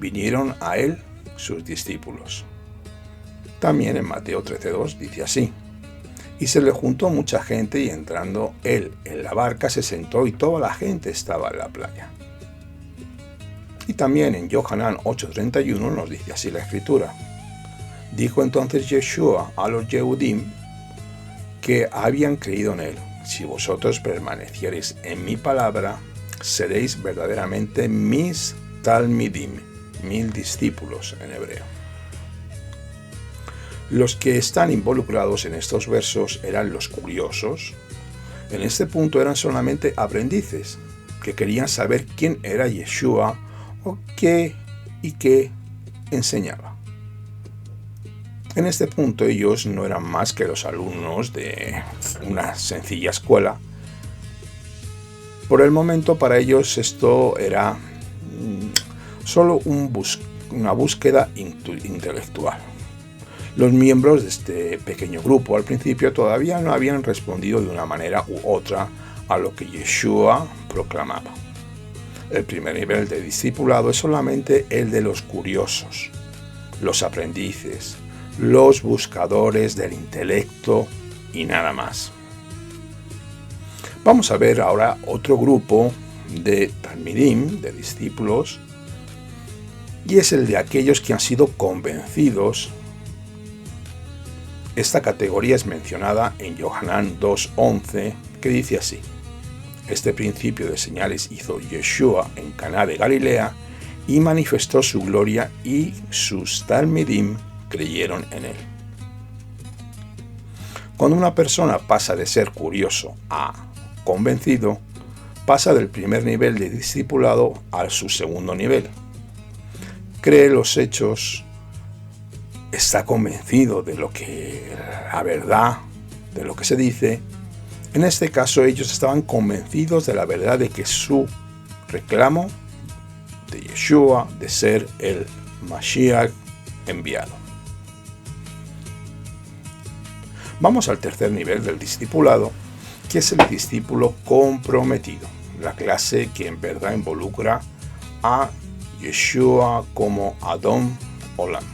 vinieron a él sus discípulos. También en Mateo 13:2 dice así: y se le juntó mucha gente y entrando él en la barca se sentó y toda la gente estaba en la playa. Y también en Yohanan 8:31 nos dice así la Escritura: dijo entonces Yeshua a los Yehudim que habían creído en él: si vosotros permaneciereis en mi palabra, seréis verdaderamente mis talmidim, mis discípulos en hebreo. Los que están involucrados en estos versos eran los curiosos. En este punto eran solamente aprendices que querían saber quién era Yeshua o qué enseñaba. En este punto ellos no eran más que los alumnos de una sencilla escuela. Por el momento para ellos esto era solo una búsqueda intelectual. Los miembros de este pequeño grupo al principio todavía no habían respondido de una manera u otra a lo que Yeshua proclamaba. El primer nivel de discipulado es solamente el de los curiosos, los aprendices, los buscadores del intelecto y nada más. Vamos a ver ahora otro grupo de talmidim, de discípulos, y es el de aquellos que han sido convencidos. Esta categoría es mencionada en Yohanan 2:11, que dice así: este principio de señales hizo Yeshua en Caná de Galilea y manifestó su gloria y sus talmidim creyeron en él. Cuando una persona pasa de ser curioso a convencido, pasa del primer nivel de discipulado a su segundo nivel. Cree los hechos, está convencido de la verdad, de lo que se dice. En este caso ellos estaban convencidos de la verdad de que su reclamo de Yeshua, de ser el Mashiach enviado. Vamos al tercer nivel del discipulado, que es el discípulo comprometido, la clase que en verdad involucra a Yeshua como Adon Olam.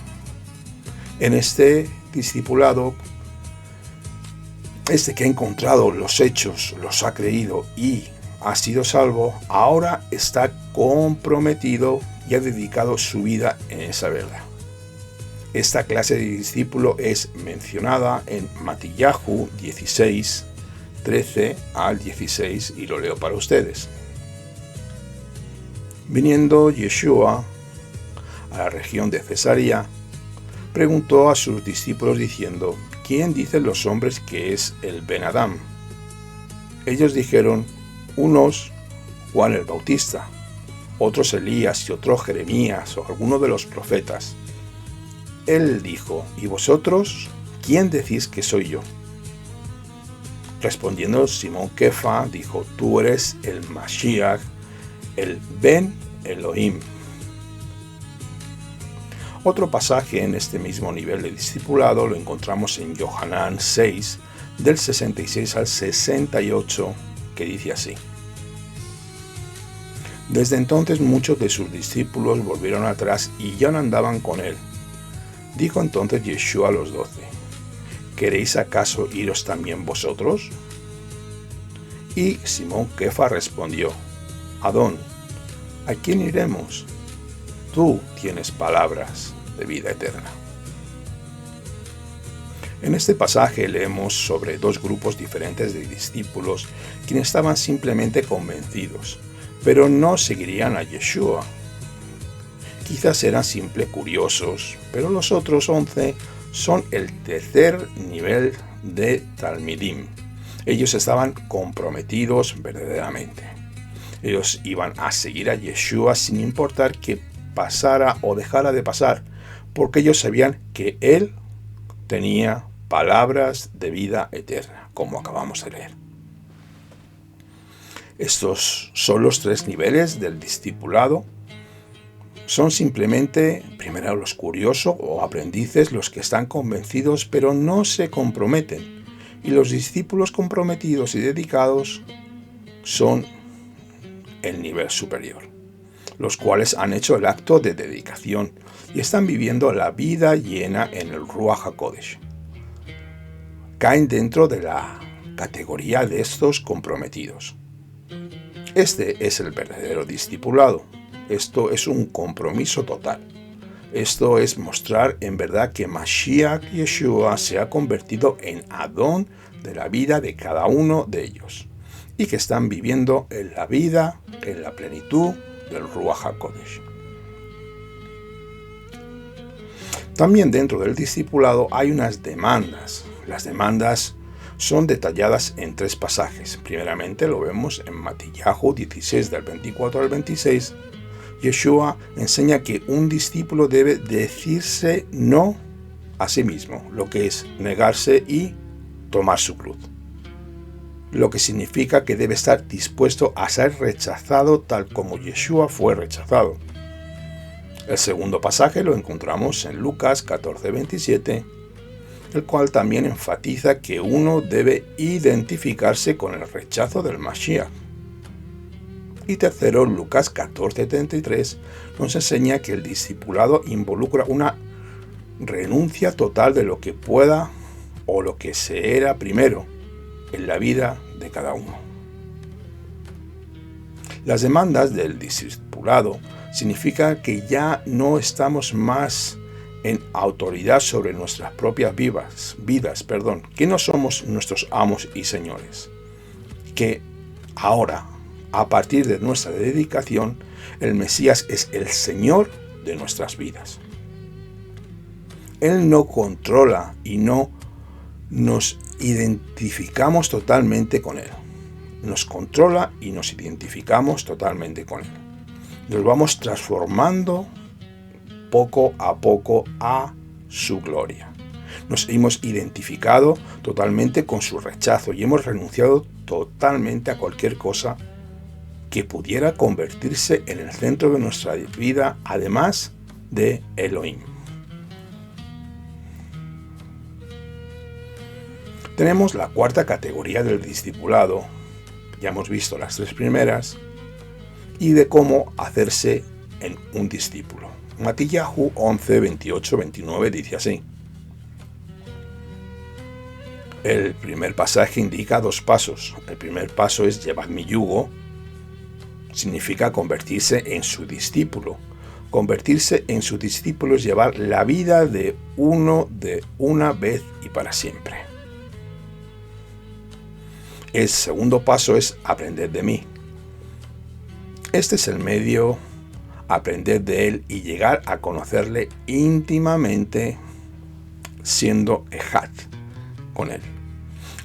En este discipulado, este que ha encontrado los hechos, los ha creído y ha sido salvo, ahora está comprometido y ha dedicado su vida en esa verdad. Esta clase de discípulo es mencionada en Matillahu 16, 13 al 16, y lo leo para ustedes. Viniendo Yeshua a la región de Cesarea, preguntó a sus discípulos diciendo: ¿quién dicen los hombres que es el Ben Adam? Ellos dijeron: Unos Juan el Bautista, otros Elías y otros Jeremías o alguno de los profetas. Él dijo: ¿y vosotros quién decís que soy yo? Respondiendo Simón Kefa dijo: tú eres el Mashiach, el Ben Elohim. Otro pasaje en este mismo nivel de discipulado lo encontramos en Yohanan 6, del 66 al 68, que dice así: desde entonces muchos de sus discípulos volvieron atrás y ya no andaban con él. Dijo entonces Yeshua a los 12: ¿queréis acaso iros también vosotros? Y Simón Kefa respondió: Adón, ¿a quién iremos? Tú tienes palabras de vida eterna. En este pasaje leemos sobre dos grupos diferentes de discípulos quienes estaban simplemente convencidos, pero no seguirían a Yeshua. Quizás eran simples curiosos, pero los otros 11 son el tercer nivel de Talmidim. Ellos estaban comprometidos verdaderamente. Ellos iban a seguir a Yeshua sin importar que pasara o dejara de pasar, porque ellos sabían que Él tenía palabras de vida eterna, como acabamos de leer. Estos son los tres niveles del discipulado. Son simplemente, primero, los curiosos o aprendices, los que están convencidos pero no se comprometen. Y los discípulos comprometidos y dedicados son el nivel superior, los cuales han hecho el acto de dedicación y están viviendo la vida llena en el Ruach HaKodesh. Caen dentro de la categoría de estos comprometidos. Este es el verdadero discipulado. Esto es un compromiso total. Esto es mostrar en verdad que Mashiach Yeshua se ha convertido en Adón de la vida de cada uno de ellos y que están viviendo en la vida, en la plenitud del Ruach HaKodesh. También dentro del discipulado hay unas demandas. Las demandas son detalladas en tres pasajes. Primeramente lo vemos en Matillahu 16 del 24 al 26. Yeshua enseña que un discípulo debe decirse no a sí mismo, lo que es negarse y tomar su cruz. Lo que significa que debe estar dispuesto a ser rechazado tal como Yeshua fue rechazado. El segundo pasaje lo encontramos en Lucas 14:27, el cual también enfatiza que uno debe identificarse con el rechazo del Mashiach. Y tercero, Lucas 14:33 nos enseña que el discipulado involucra una renuncia total de lo que pueda o lo que se era primero en la vida de cada uno. Las demandas del discipulado significan que ya no estamos más en autoridad sobre nuestras propias vidas, que no somos nuestros amos y señores, que ahora, a partir de nuestra dedicación, el Mesías es el Señor de nuestras vidas. Él no controla y no nos identificamos totalmente con Él. Nos controla y nos identificamos totalmente con Él. Nos vamos transformando poco a poco a su gloria. Nos hemos identificado totalmente con su rechazo y hemos renunciado totalmente a cualquier cosa que pudiera convertirse en el centro de nuestra vida, además de Elohim. Tenemos la cuarta categoría del discipulado. Ya hemos visto las tres primeras y de cómo hacerse en un discípulo. Matillahu 11, 28, 29 dice así. El primer pasaje indica dos pasos. El primer paso es llevar mi yugo. Significa convertirse en su discípulo. Convertirse en su discípulo es llevar la vida de uno de una vez y para siempre. El segundo paso es aprender de mí. Este es el medio, aprender de Él y llegar a conocerle íntimamente siendo Ejad con Él.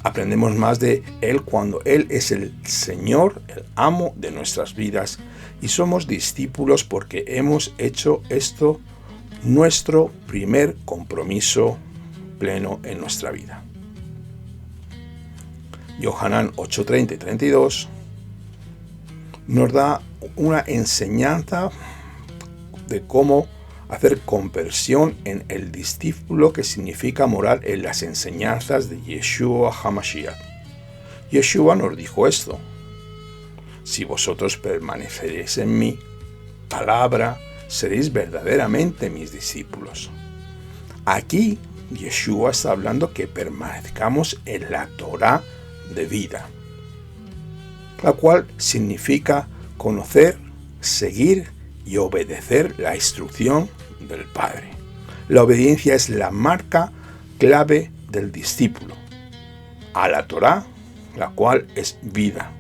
Aprendemos más de Él cuando Él es el Señor, el amo de nuestras vidas, y somos discípulos porque hemos hecho esto nuestro primer compromiso pleno en nuestra vida. Yohanan 8:30 y 32 nos da una enseñanza de cómo hacer conversión en el discípulo, que significa morar en las enseñanzas de Yeshua HaMashiach. Yeshua nos dijo esto: si vosotros permaneceréis en mi palabra, seréis verdaderamente mis discípulos. Aquí Yeshua está hablando que permanezcamos en la Torá de vida, la cual significa conocer, seguir y obedecer la instrucción del Padre. La obediencia es la marca clave del discípulo a la Torá, la cual es vida.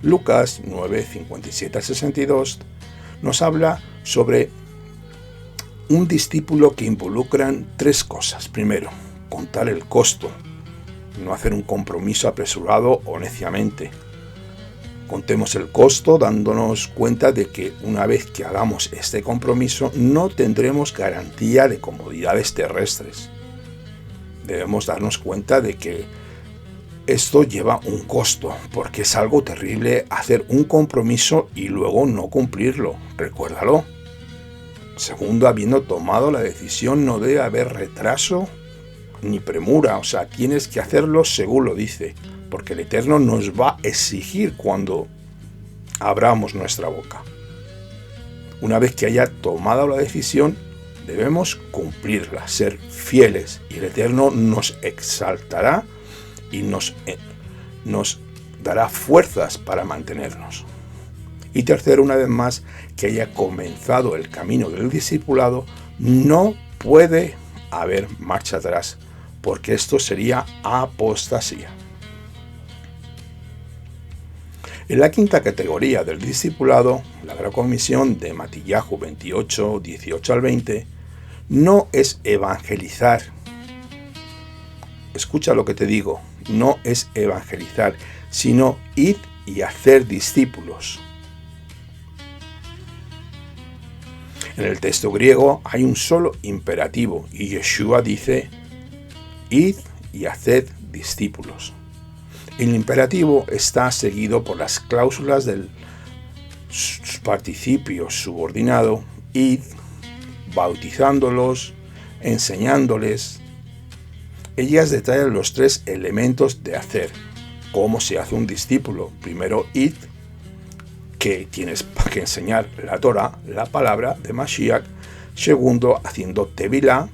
Lucas 9:57-62 nos habla sobre un discípulo que involucran tres cosas. Primero, contar el costo, no hacer un compromiso apresurado o neciamente. Contemos el costo dándonos cuenta de que una vez que hagamos este compromiso no tendremos garantía de comodidades terrestres. Debemos darnos cuenta de que esto lleva un costo, porque es algo terrible hacer un compromiso y luego no cumplirlo. Recuérdalo. Segundo, habiendo tomado la decisión no debe haber retraso ni premura, o sea, tienes que hacerlo según lo dice, porque el Eterno nos va a exigir cuando abramos nuestra boca. Una vez que haya tomado la decisión, debemos cumplirla, ser fieles, y el Eterno nos exaltará y nos dará fuerzas para mantenernos. Y tercero, una vez más, que haya comenzado el camino del discipulado, no puede haber marcha atrás, porque esto sería apostasía. En la quinta categoría del discipulado, la Gran Comisión de Matillahu 28, 18 al 20, no es evangelizar. Escucha lo que te digo, no es evangelizar, sino ir y hacer discípulos. En el texto griego hay un solo imperativo y Yeshua dice: id y haced discípulos. El imperativo está seguido por las cláusulas del participio subordinado: id, bautizándolos, enseñándoles. Ellas detallan los tres elementos de hacer. ¿Cómo se hace un discípulo? Primero, id, que tienes que enseñar la Torah, la palabra de Mashiach. Segundo, haciendo tevilá,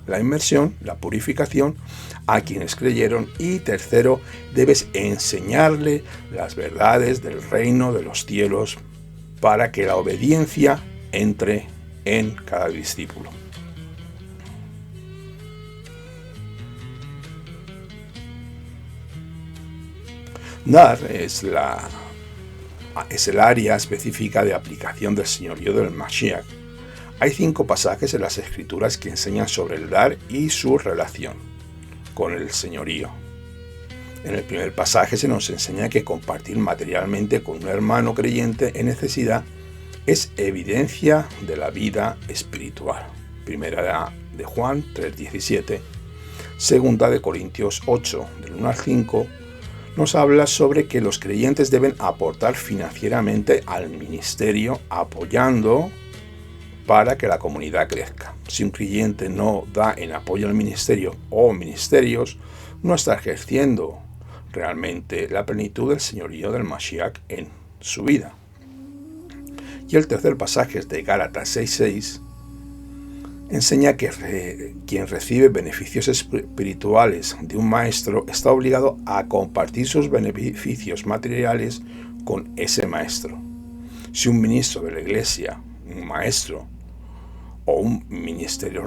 la inmersión, la purificación, a quienes creyeron. Y tercero, debes enseñarle las verdades del reino de los cielos para que la obediencia entre en cada discípulo. Dar es el área específica de aplicación del señorío del Mashiach. Hay 5 pasajes en las Escrituras que enseñan sobre el dar y su relación con el señorío. En el primer pasaje se nos enseña que compartir materialmente con un hermano creyente en necesidad es evidencia de la vida espiritual. Primera de Juan 3:17, segunda de Corintios 8, del 1 al 5, nos habla sobre que los creyentes deben aportar financieramente al ministerio, apoyando para que la comunidad crezca. Si un creyente no da en apoyo al ministerio o ministerios, no está ejerciendo realmente la plenitud del señorío del Mashiach en su vida. Y el tercer pasaje es de Gálatas 6:6, enseña que quien recibe beneficios espirituales de un maestro está obligado a compartir sus beneficios materiales con ese maestro. Si un ministro de la iglesia, un maestro o un ministerio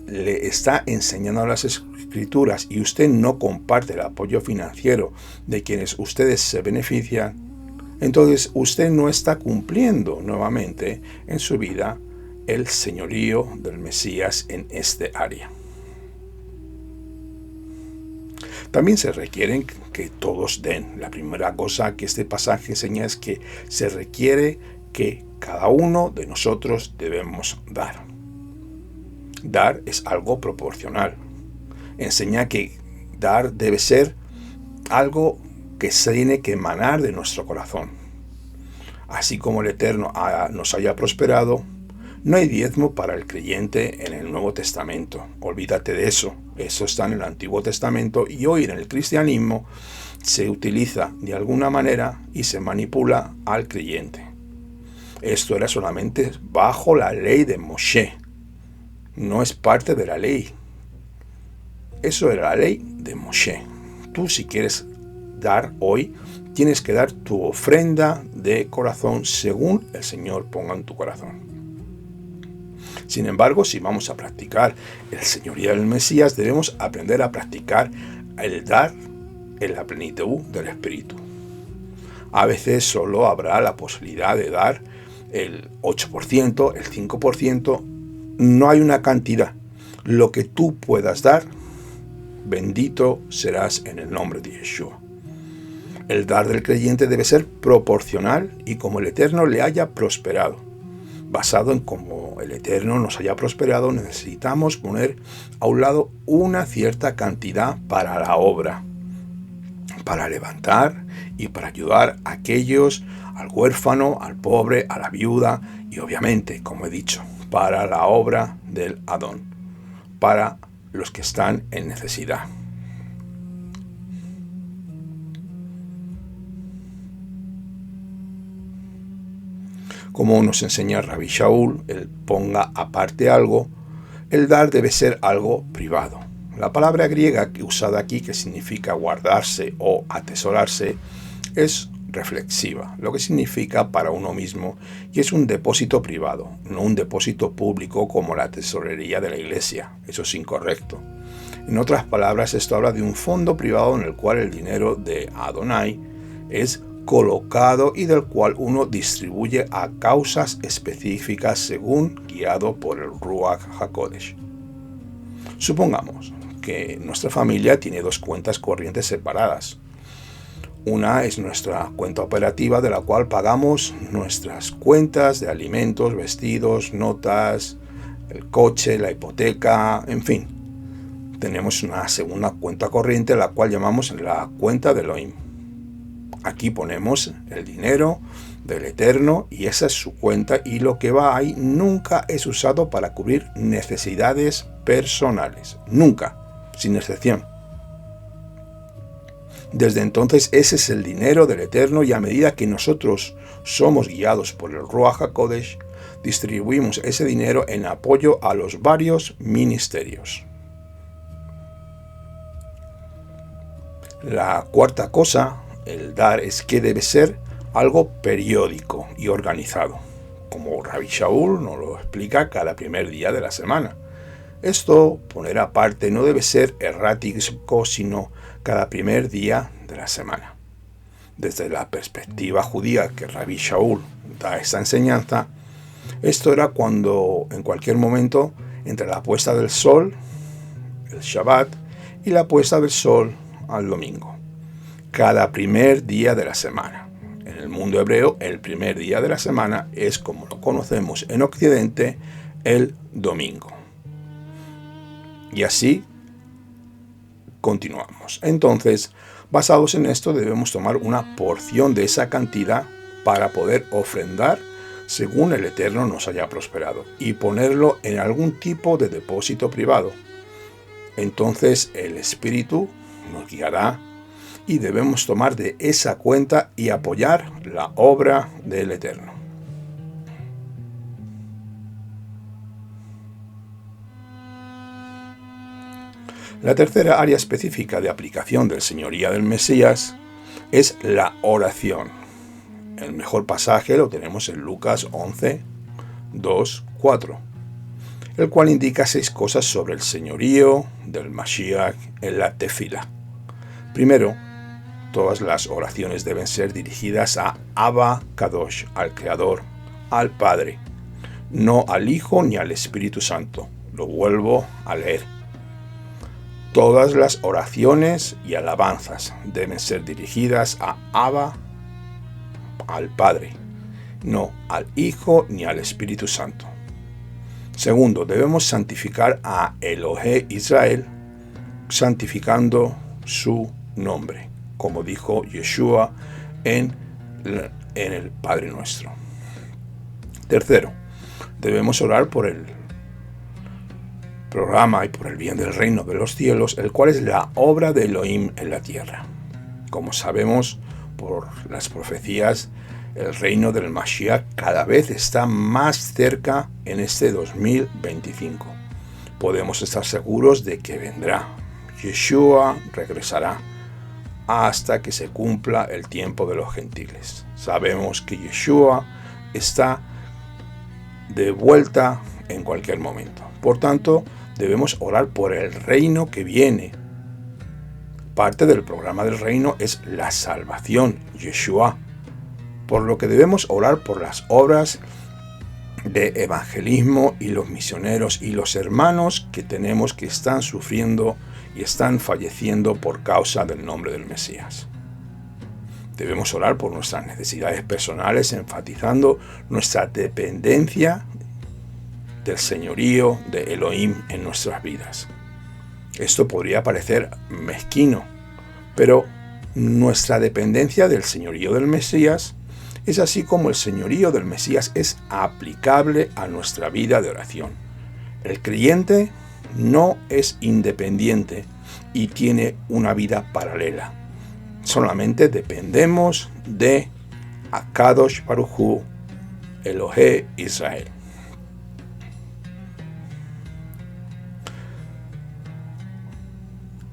le está enseñando las escrituras y usted no comparte el apoyo financiero de quienes ustedes se benefician, entonces usted no está cumpliendo nuevamente en su vida el señorío del Mesías en este área. También se requiere que todos den. La primera cosa que este pasaje enseña es que se requiere que cada uno de nosotros debemos dar. Dar es algo proporcional. Enseña que dar debe ser algo que se tiene que emanar de nuestro corazón. Así como el Eterno nos haya prosperado, no hay diezmo para el creyente en el Nuevo Testamento. Olvídate de eso. Eso está en el Antiguo Testamento y hoy en el cristianismo se utiliza de alguna manera y se manipula al creyente. Esto era solamente bajo la ley de Moshe. No es parte de la ley. Eso era la ley de Moshe. Tú, si quieres dar hoy, tienes que dar tu ofrenda de corazón según el Señor ponga en tu corazón. Sin embargo, si vamos a practicar el señorío del Mesías, debemos aprender a practicar el dar en la plenitud del Espíritu. A veces solo habrá la posibilidad de dar el 8%, el 5%. No hay una cantidad. Lo que tú puedas dar, bendito serás en el nombre de Yeshua. El dar del creyente debe ser proporcional y como el Eterno le haya prosperado. Basado en cómo el Eterno nos haya prosperado, necesitamos poner a un lado una cierta cantidad para la obra, para levantar y para ayudar a aquellos, al huérfano, al pobre, a la viuda y obviamente, como he dicho, para la obra del Adón, para los que están en necesidad. Como nos enseña Rabbi Shaul, el ponga aparte algo, el dar debe ser algo privado. La palabra griega usada aquí, que significa guardarse o atesorarse, es reflexiva, lo que significa para uno mismo, y es un depósito privado, no un depósito público como la tesorería de la iglesia. Eso es incorrecto. En otras palabras, esto habla de un fondo privado en el cual el dinero de Adonai es colocado y del cual uno distribuye a causas específicas según guiado por el Ruach HaKodesh. Supongamos que nuestra familia tiene dos cuentas corrientes separadas. Una es nuestra cuenta operativa de la cual pagamos nuestras cuentas de alimentos, vestidos, notas, el coche, la hipoteca, en fin. Tenemos una segunda cuenta corriente la cual llamamos la cuenta de Elohim. Aquí ponemos el dinero del Eterno y esa es su cuenta y lo que va ahí nunca es usado para cubrir necesidades personales. Nunca, sin excepción. Desde entonces ese es el dinero del Eterno y a medida que nosotros somos guiados por el Ruach HaKodesh, distribuimos ese dinero en apoyo a los varios ministerios. La cuarta cosa, el dar, es que debe ser algo periódico y organizado, como Rabbi Shaul nos lo explica cada primer día de la semana. Esto, poner aparte, no debe ser errático, sino cada primer día de la semana. Desde la perspectiva judía que Rabbi Shaul da esta enseñanza, esto era cuando, en cualquier momento, entre la puesta del sol, el Shabbat, y la puesta del sol al domingo. Cada primer día de la semana. En el mundo hebreo, el primer día de la semana es, como lo conocemos en Occidente, el domingo. Y así continuamos. Entonces, basados en esto, debemos tomar una porción de esa cantidad para poder ofrendar según el Eterno nos haya prosperado y ponerlo en algún tipo de depósito privado. Entonces, el Espíritu nos guiará y debemos tomar de esa cuenta y apoyar la obra del Eterno. La tercera área específica de aplicación del señoría del Mesías es la oración. El mejor pasaje lo tenemos en Lucas 11, 2, 4, el cual indica 6 cosas sobre el señorío del Mashiach en la tefila. Primero, todas las oraciones deben ser dirigidas a Abba Kadosh, al Creador, al Padre, no al Hijo ni al Espíritu Santo. Lo vuelvo a leer. Todas las oraciones y alabanzas deben ser dirigidas a Abba, al Padre, no al Hijo ni al Espíritu Santo. Segundo, debemos santificar a Elohe Israel, santificando su nombre, como dijo Yeshua en el Padre Nuestro. Tercero, debemos orar por el programa y por el bien del reino de los cielos, el cual es la obra de Elohim en la tierra. Como sabemos por las profecías, el reino del Mashiach cada vez está más cerca en este 2025. Podemos estar seguros de que vendrá. Yeshua regresará hasta que se cumpla el tiempo de los gentiles. Sabemos que Yeshua está de vuelta en cualquier momento. Por tanto, debemos orar por el reino que viene. Parte del programa del reino es la salvación, Yeshua. Por lo que debemos orar por las obras de evangelismo y los misioneros y los hermanos que tenemos que están sufriendo y están falleciendo por causa del nombre del Mesías. Debemos orar por nuestras necesidades personales, enfatizando nuestra dependencia del señorío de Elohim en nuestras vidas. Esto podría parecer mezquino, pero nuestra dependencia del señorío del Mesías es así como el señorío del Mesías es aplicable a nuestra vida de oración. El creyente no es independiente y tiene una vida paralela. Solamente dependemos de Akadosh Baruj Hu, Elohe Israel.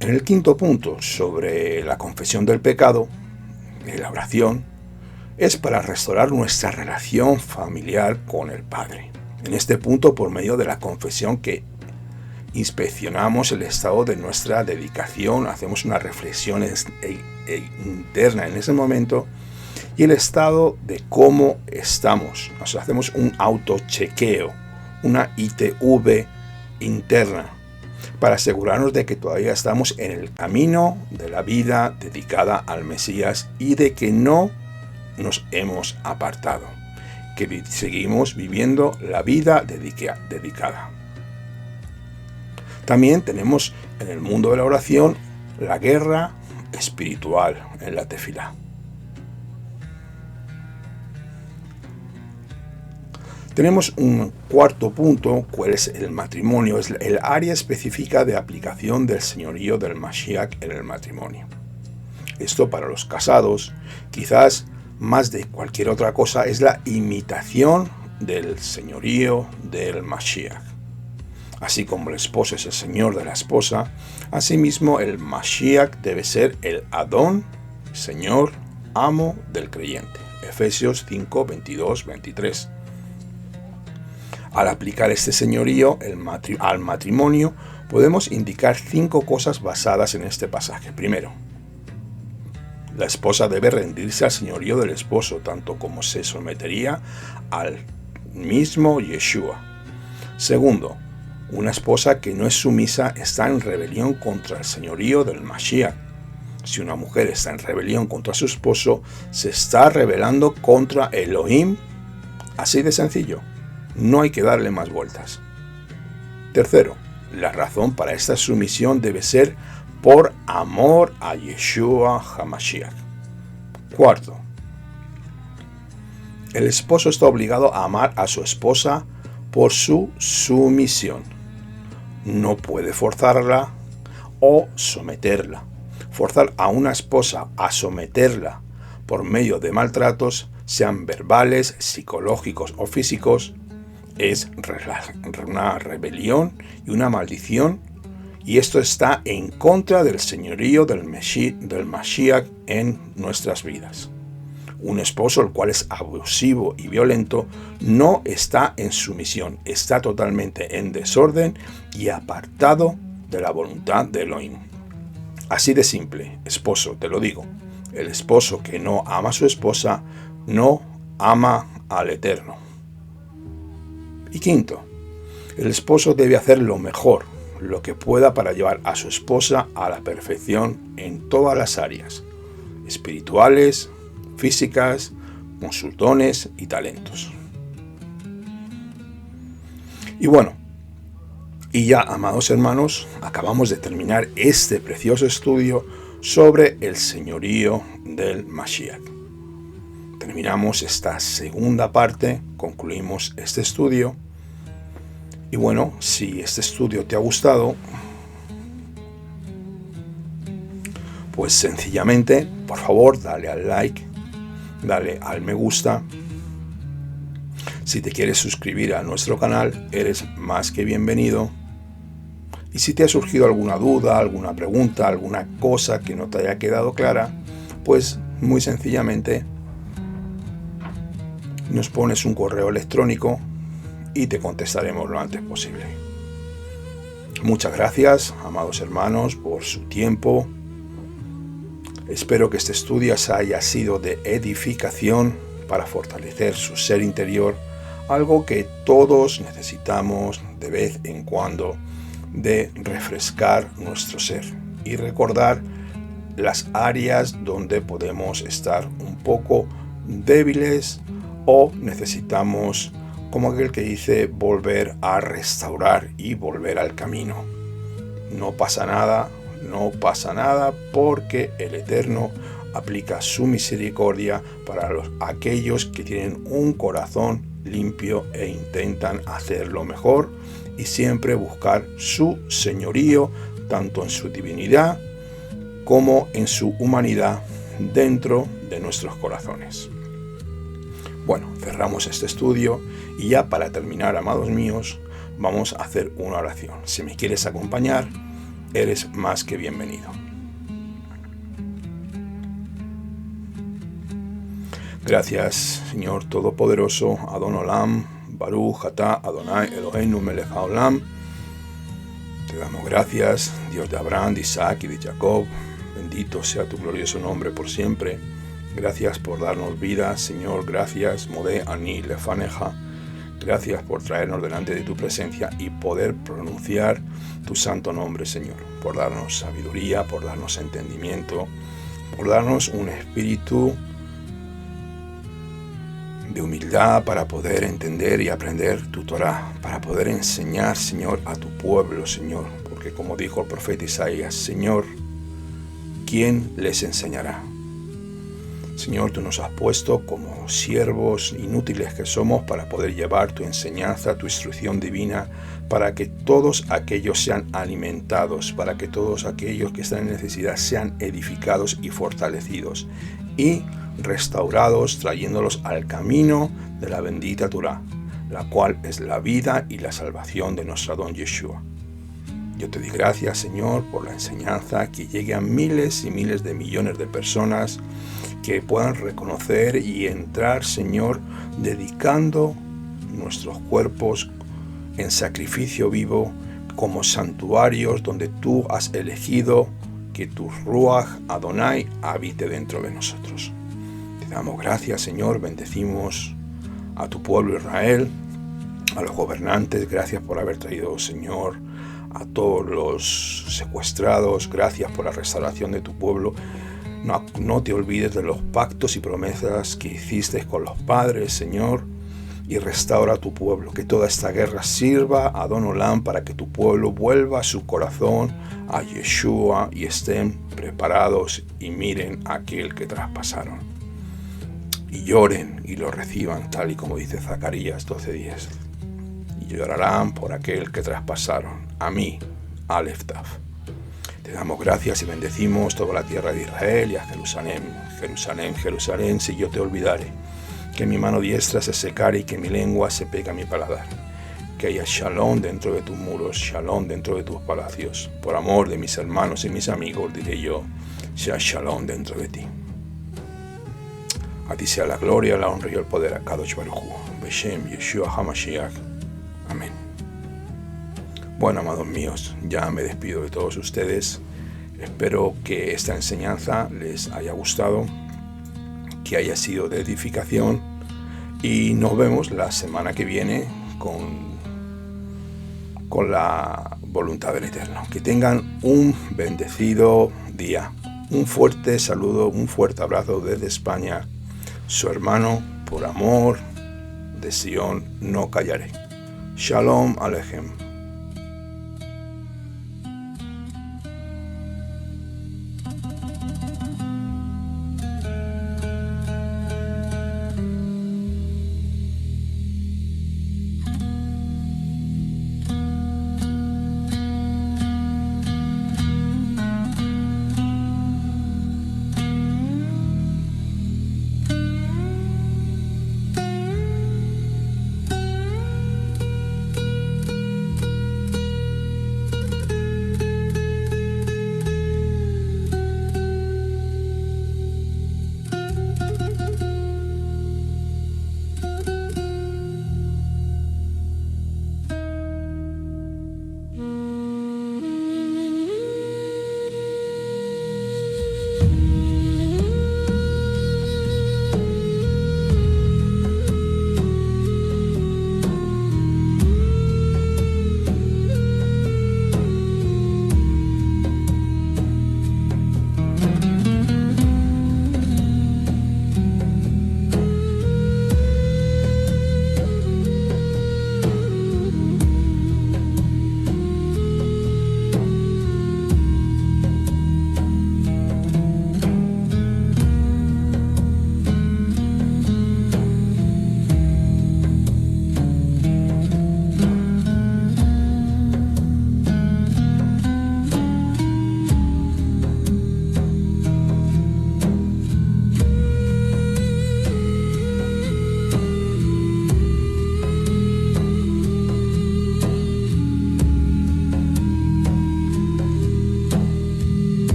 En el quinto punto sobre la confesión del pecado, la oración, es para restaurar nuestra relación familiar con el Padre. En este punto, por medio de la confesión que inspeccionamos el estado de nuestra dedicación, hacemos una reflexión interna en ese momento y el estado de cómo estamos. O sea, hacemos un autochequeo, una ITV interna, para asegurarnos de que todavía estamos en el camino de la vida dedicada al Mesías y de que no nos hemos apartado, que seguimos viviendo la vida dedicada. También tenemos en el mundo de la oración la guerra espiritual en la tefilá. Tenemos un cuarto punto, cuál es el matrimonio, es el área específica de aplicación del señorío del Mashiach en el matrimonio. Esto para los casados, quizás más de cualquier otra cosa, es la imitación del señorío del Mashiach. Así como el esposo es el señor de la esposa, asimismo el Mashiach debe ser el Adón, señor, amo del creyente. Efesios 5, 22, 23. Al aplicar este señorío al matrimonio, podemos indicar 5 cosas basadas en este pasaje. Primero, la esposa debe rendirse al señorío del esposo, tanto como se sometería al mismo Yeshua. Segundo, una esposa que no es sumisa está en rebelión contra el señorío del Mashiach. Si una mujer está en rebelión contra su esposo, se está rebelando contra Elohim. Así de sencillo. No hay que darle más vueltas. Tercero, la razón para esta sumisión debe ser por amor a Yeshua HaMashiach. Cuarto, el esposo está obligado a amar a su esposa por su sumisión. No puede forzarla o someterla. Forzar a una esposa a someterla por medio de maltratos, sean verbales, psicológicos o físicos, es una rebelión y una maldición, y esto está en contra del señorío del Mashiach en nuestras vidas. Un esposo el cual es abusivo y violento no está en sumisión, está totalmente en desorden y apartado de la voluntad de Elohim. Así de simple, esposo, te lo digo, el esposo que no ama a su esposa no ama al Eterno. Y quinto, el esposo debe hacer lo mejor, lo que pueda para llevar a su esposa a la perfección en todas las áreas, espirituales, físicas, con sus dones y talentos. Y bueno, y ya, amados hermanos, acabamos de terminar este precioso estudio sobre el señorío del Mashiach. Terminamos esta segunda parte, concluimos este estudio. Y bueno, si este estudio te ha gustado, pues sencillamente, por favor, dale al like, dale al me gusta. Si te quieres suscribir a nuestro canal, eres más que bienvenido. Y si te ha surgido alguna duda, alguna pregunta, alguna cosa que no te haya quedado clara, pues muy sencillamente nos pones un correo electrónico y te contestaremos lo antes posible. Muchas gracias, amados hermanos, por su tiempo. Espero que este estudio haya sido de edificación para fortalecer su ser interior, algo que todos necesitamos de vez en cuando, de refrescar nuestro ser y recordar las áreas donde podemos estar un poco débiles o necesitamos, como aquel que dice, volver a restaurar y volver al camino. No pasa nada porque el Eterno aplica su misericordia para aquellos que tienen un corazón limpio e intentan hacerlo mejor y siempre buscar su señorío, tanto en su divinidad como en su humanidad dentro de nuestros corazones. Bueno, cerramos este estudio y ya para terminar, amados míos, vamos a hacer una oración. Si me quieres acompañar, eres más que bienvenido. Gracias, Señor Todopoderoso, Adon Olam, Baruch Atah Adonai Eloheinu Melech Haolam. Te damos gracias, Dios de Abraham, de Isaac y de Jacob. Bendito sea tu glorioso nombre por siempre. Gracias por darnos vida, Señor. Gracias, Modé Ani Lefaneja. Gracias por traernos delante de tu presencia y poder pronunciar tu santo nombre, Señor. Por darnos sabiduría, por darnos entendimiento, por darnos un espíritu de humildad para poder entender y aprender tu Torah, para poder enseñar, Señor, a tu pueblo, Señor. Porque como dijo el profeta Isaías, Señor, ¿quién les enseñará? Señor, tú nos has puesto como siervos inútiles que somos para poder llevar tu enseñanza, tu instrucción divina, para que todos aquellos sean alimentados, para que todos aquellos que están en necesidad sean edificados y fortalecidos y restaurados, trayéndolos al camino de la bendita Torah, la cual es la vida y la salvación de nuestro Adón Yeshua. Yo te doy gracias, Señor, por la enseñanza, que llegue a miles y miles de millones de personas que puedan reconocer y entrar, Señor, dedicando nuestros cuerpos en sacrificio vivo como santuarios donde tú has elegido que tu Ruach Adonai habite dentro de nosotros. Te damos gracias, Señor, bendecimos a tu pueblo Israel, a los gobernantes, gracias por haber traído, Señor, a todos los secuestrados, gracias por la restauración de tu pueblo. No te olvides de los pactos y promesas que hiciste con los padres, Señor, y restaura a tu pueblo. Que toda esta guerra sirva a Adon Olam para que tu pueblo vuelva su corazón a Yeshua y estén preparados y miren a aquel que traspasaron. Y lloren y lo reciban, tal y como dice Zacarías 12:10. Y llorarán por aquel que traspasaron. A mí, Aleph Taf. Te damos gracias y bendecimos toda la tierra de Israel y a Jerusalén. Jerusalén, Jerusalén, si yo te olvidare, que mi mano diestra se secare y que mi lengua se pegue a mi paladar. Que haya shalom dentro de tus muros, shalom dentro de tus palacios. Por amor de mis hermanos y mis amigos, diré yo, sea shalom dentro de ti. A ti sea la gloria, la honra y el poder a Kadosh Baruj Hu. Beshem Yeshua HaMashiach. Amén. Bueno, amados míos, ya me despido de todos ustedes. Espero que esta enseñanza les haya gustado, que haya sido de edificación y nos vemos la semana que viene con voluntad del Eterno. Que tengan un bendecido día. Un fuerte saludo, un fuerte abrazo desde España. Su hermano, por amor de Sion, no callaré. Shalom Aleichem.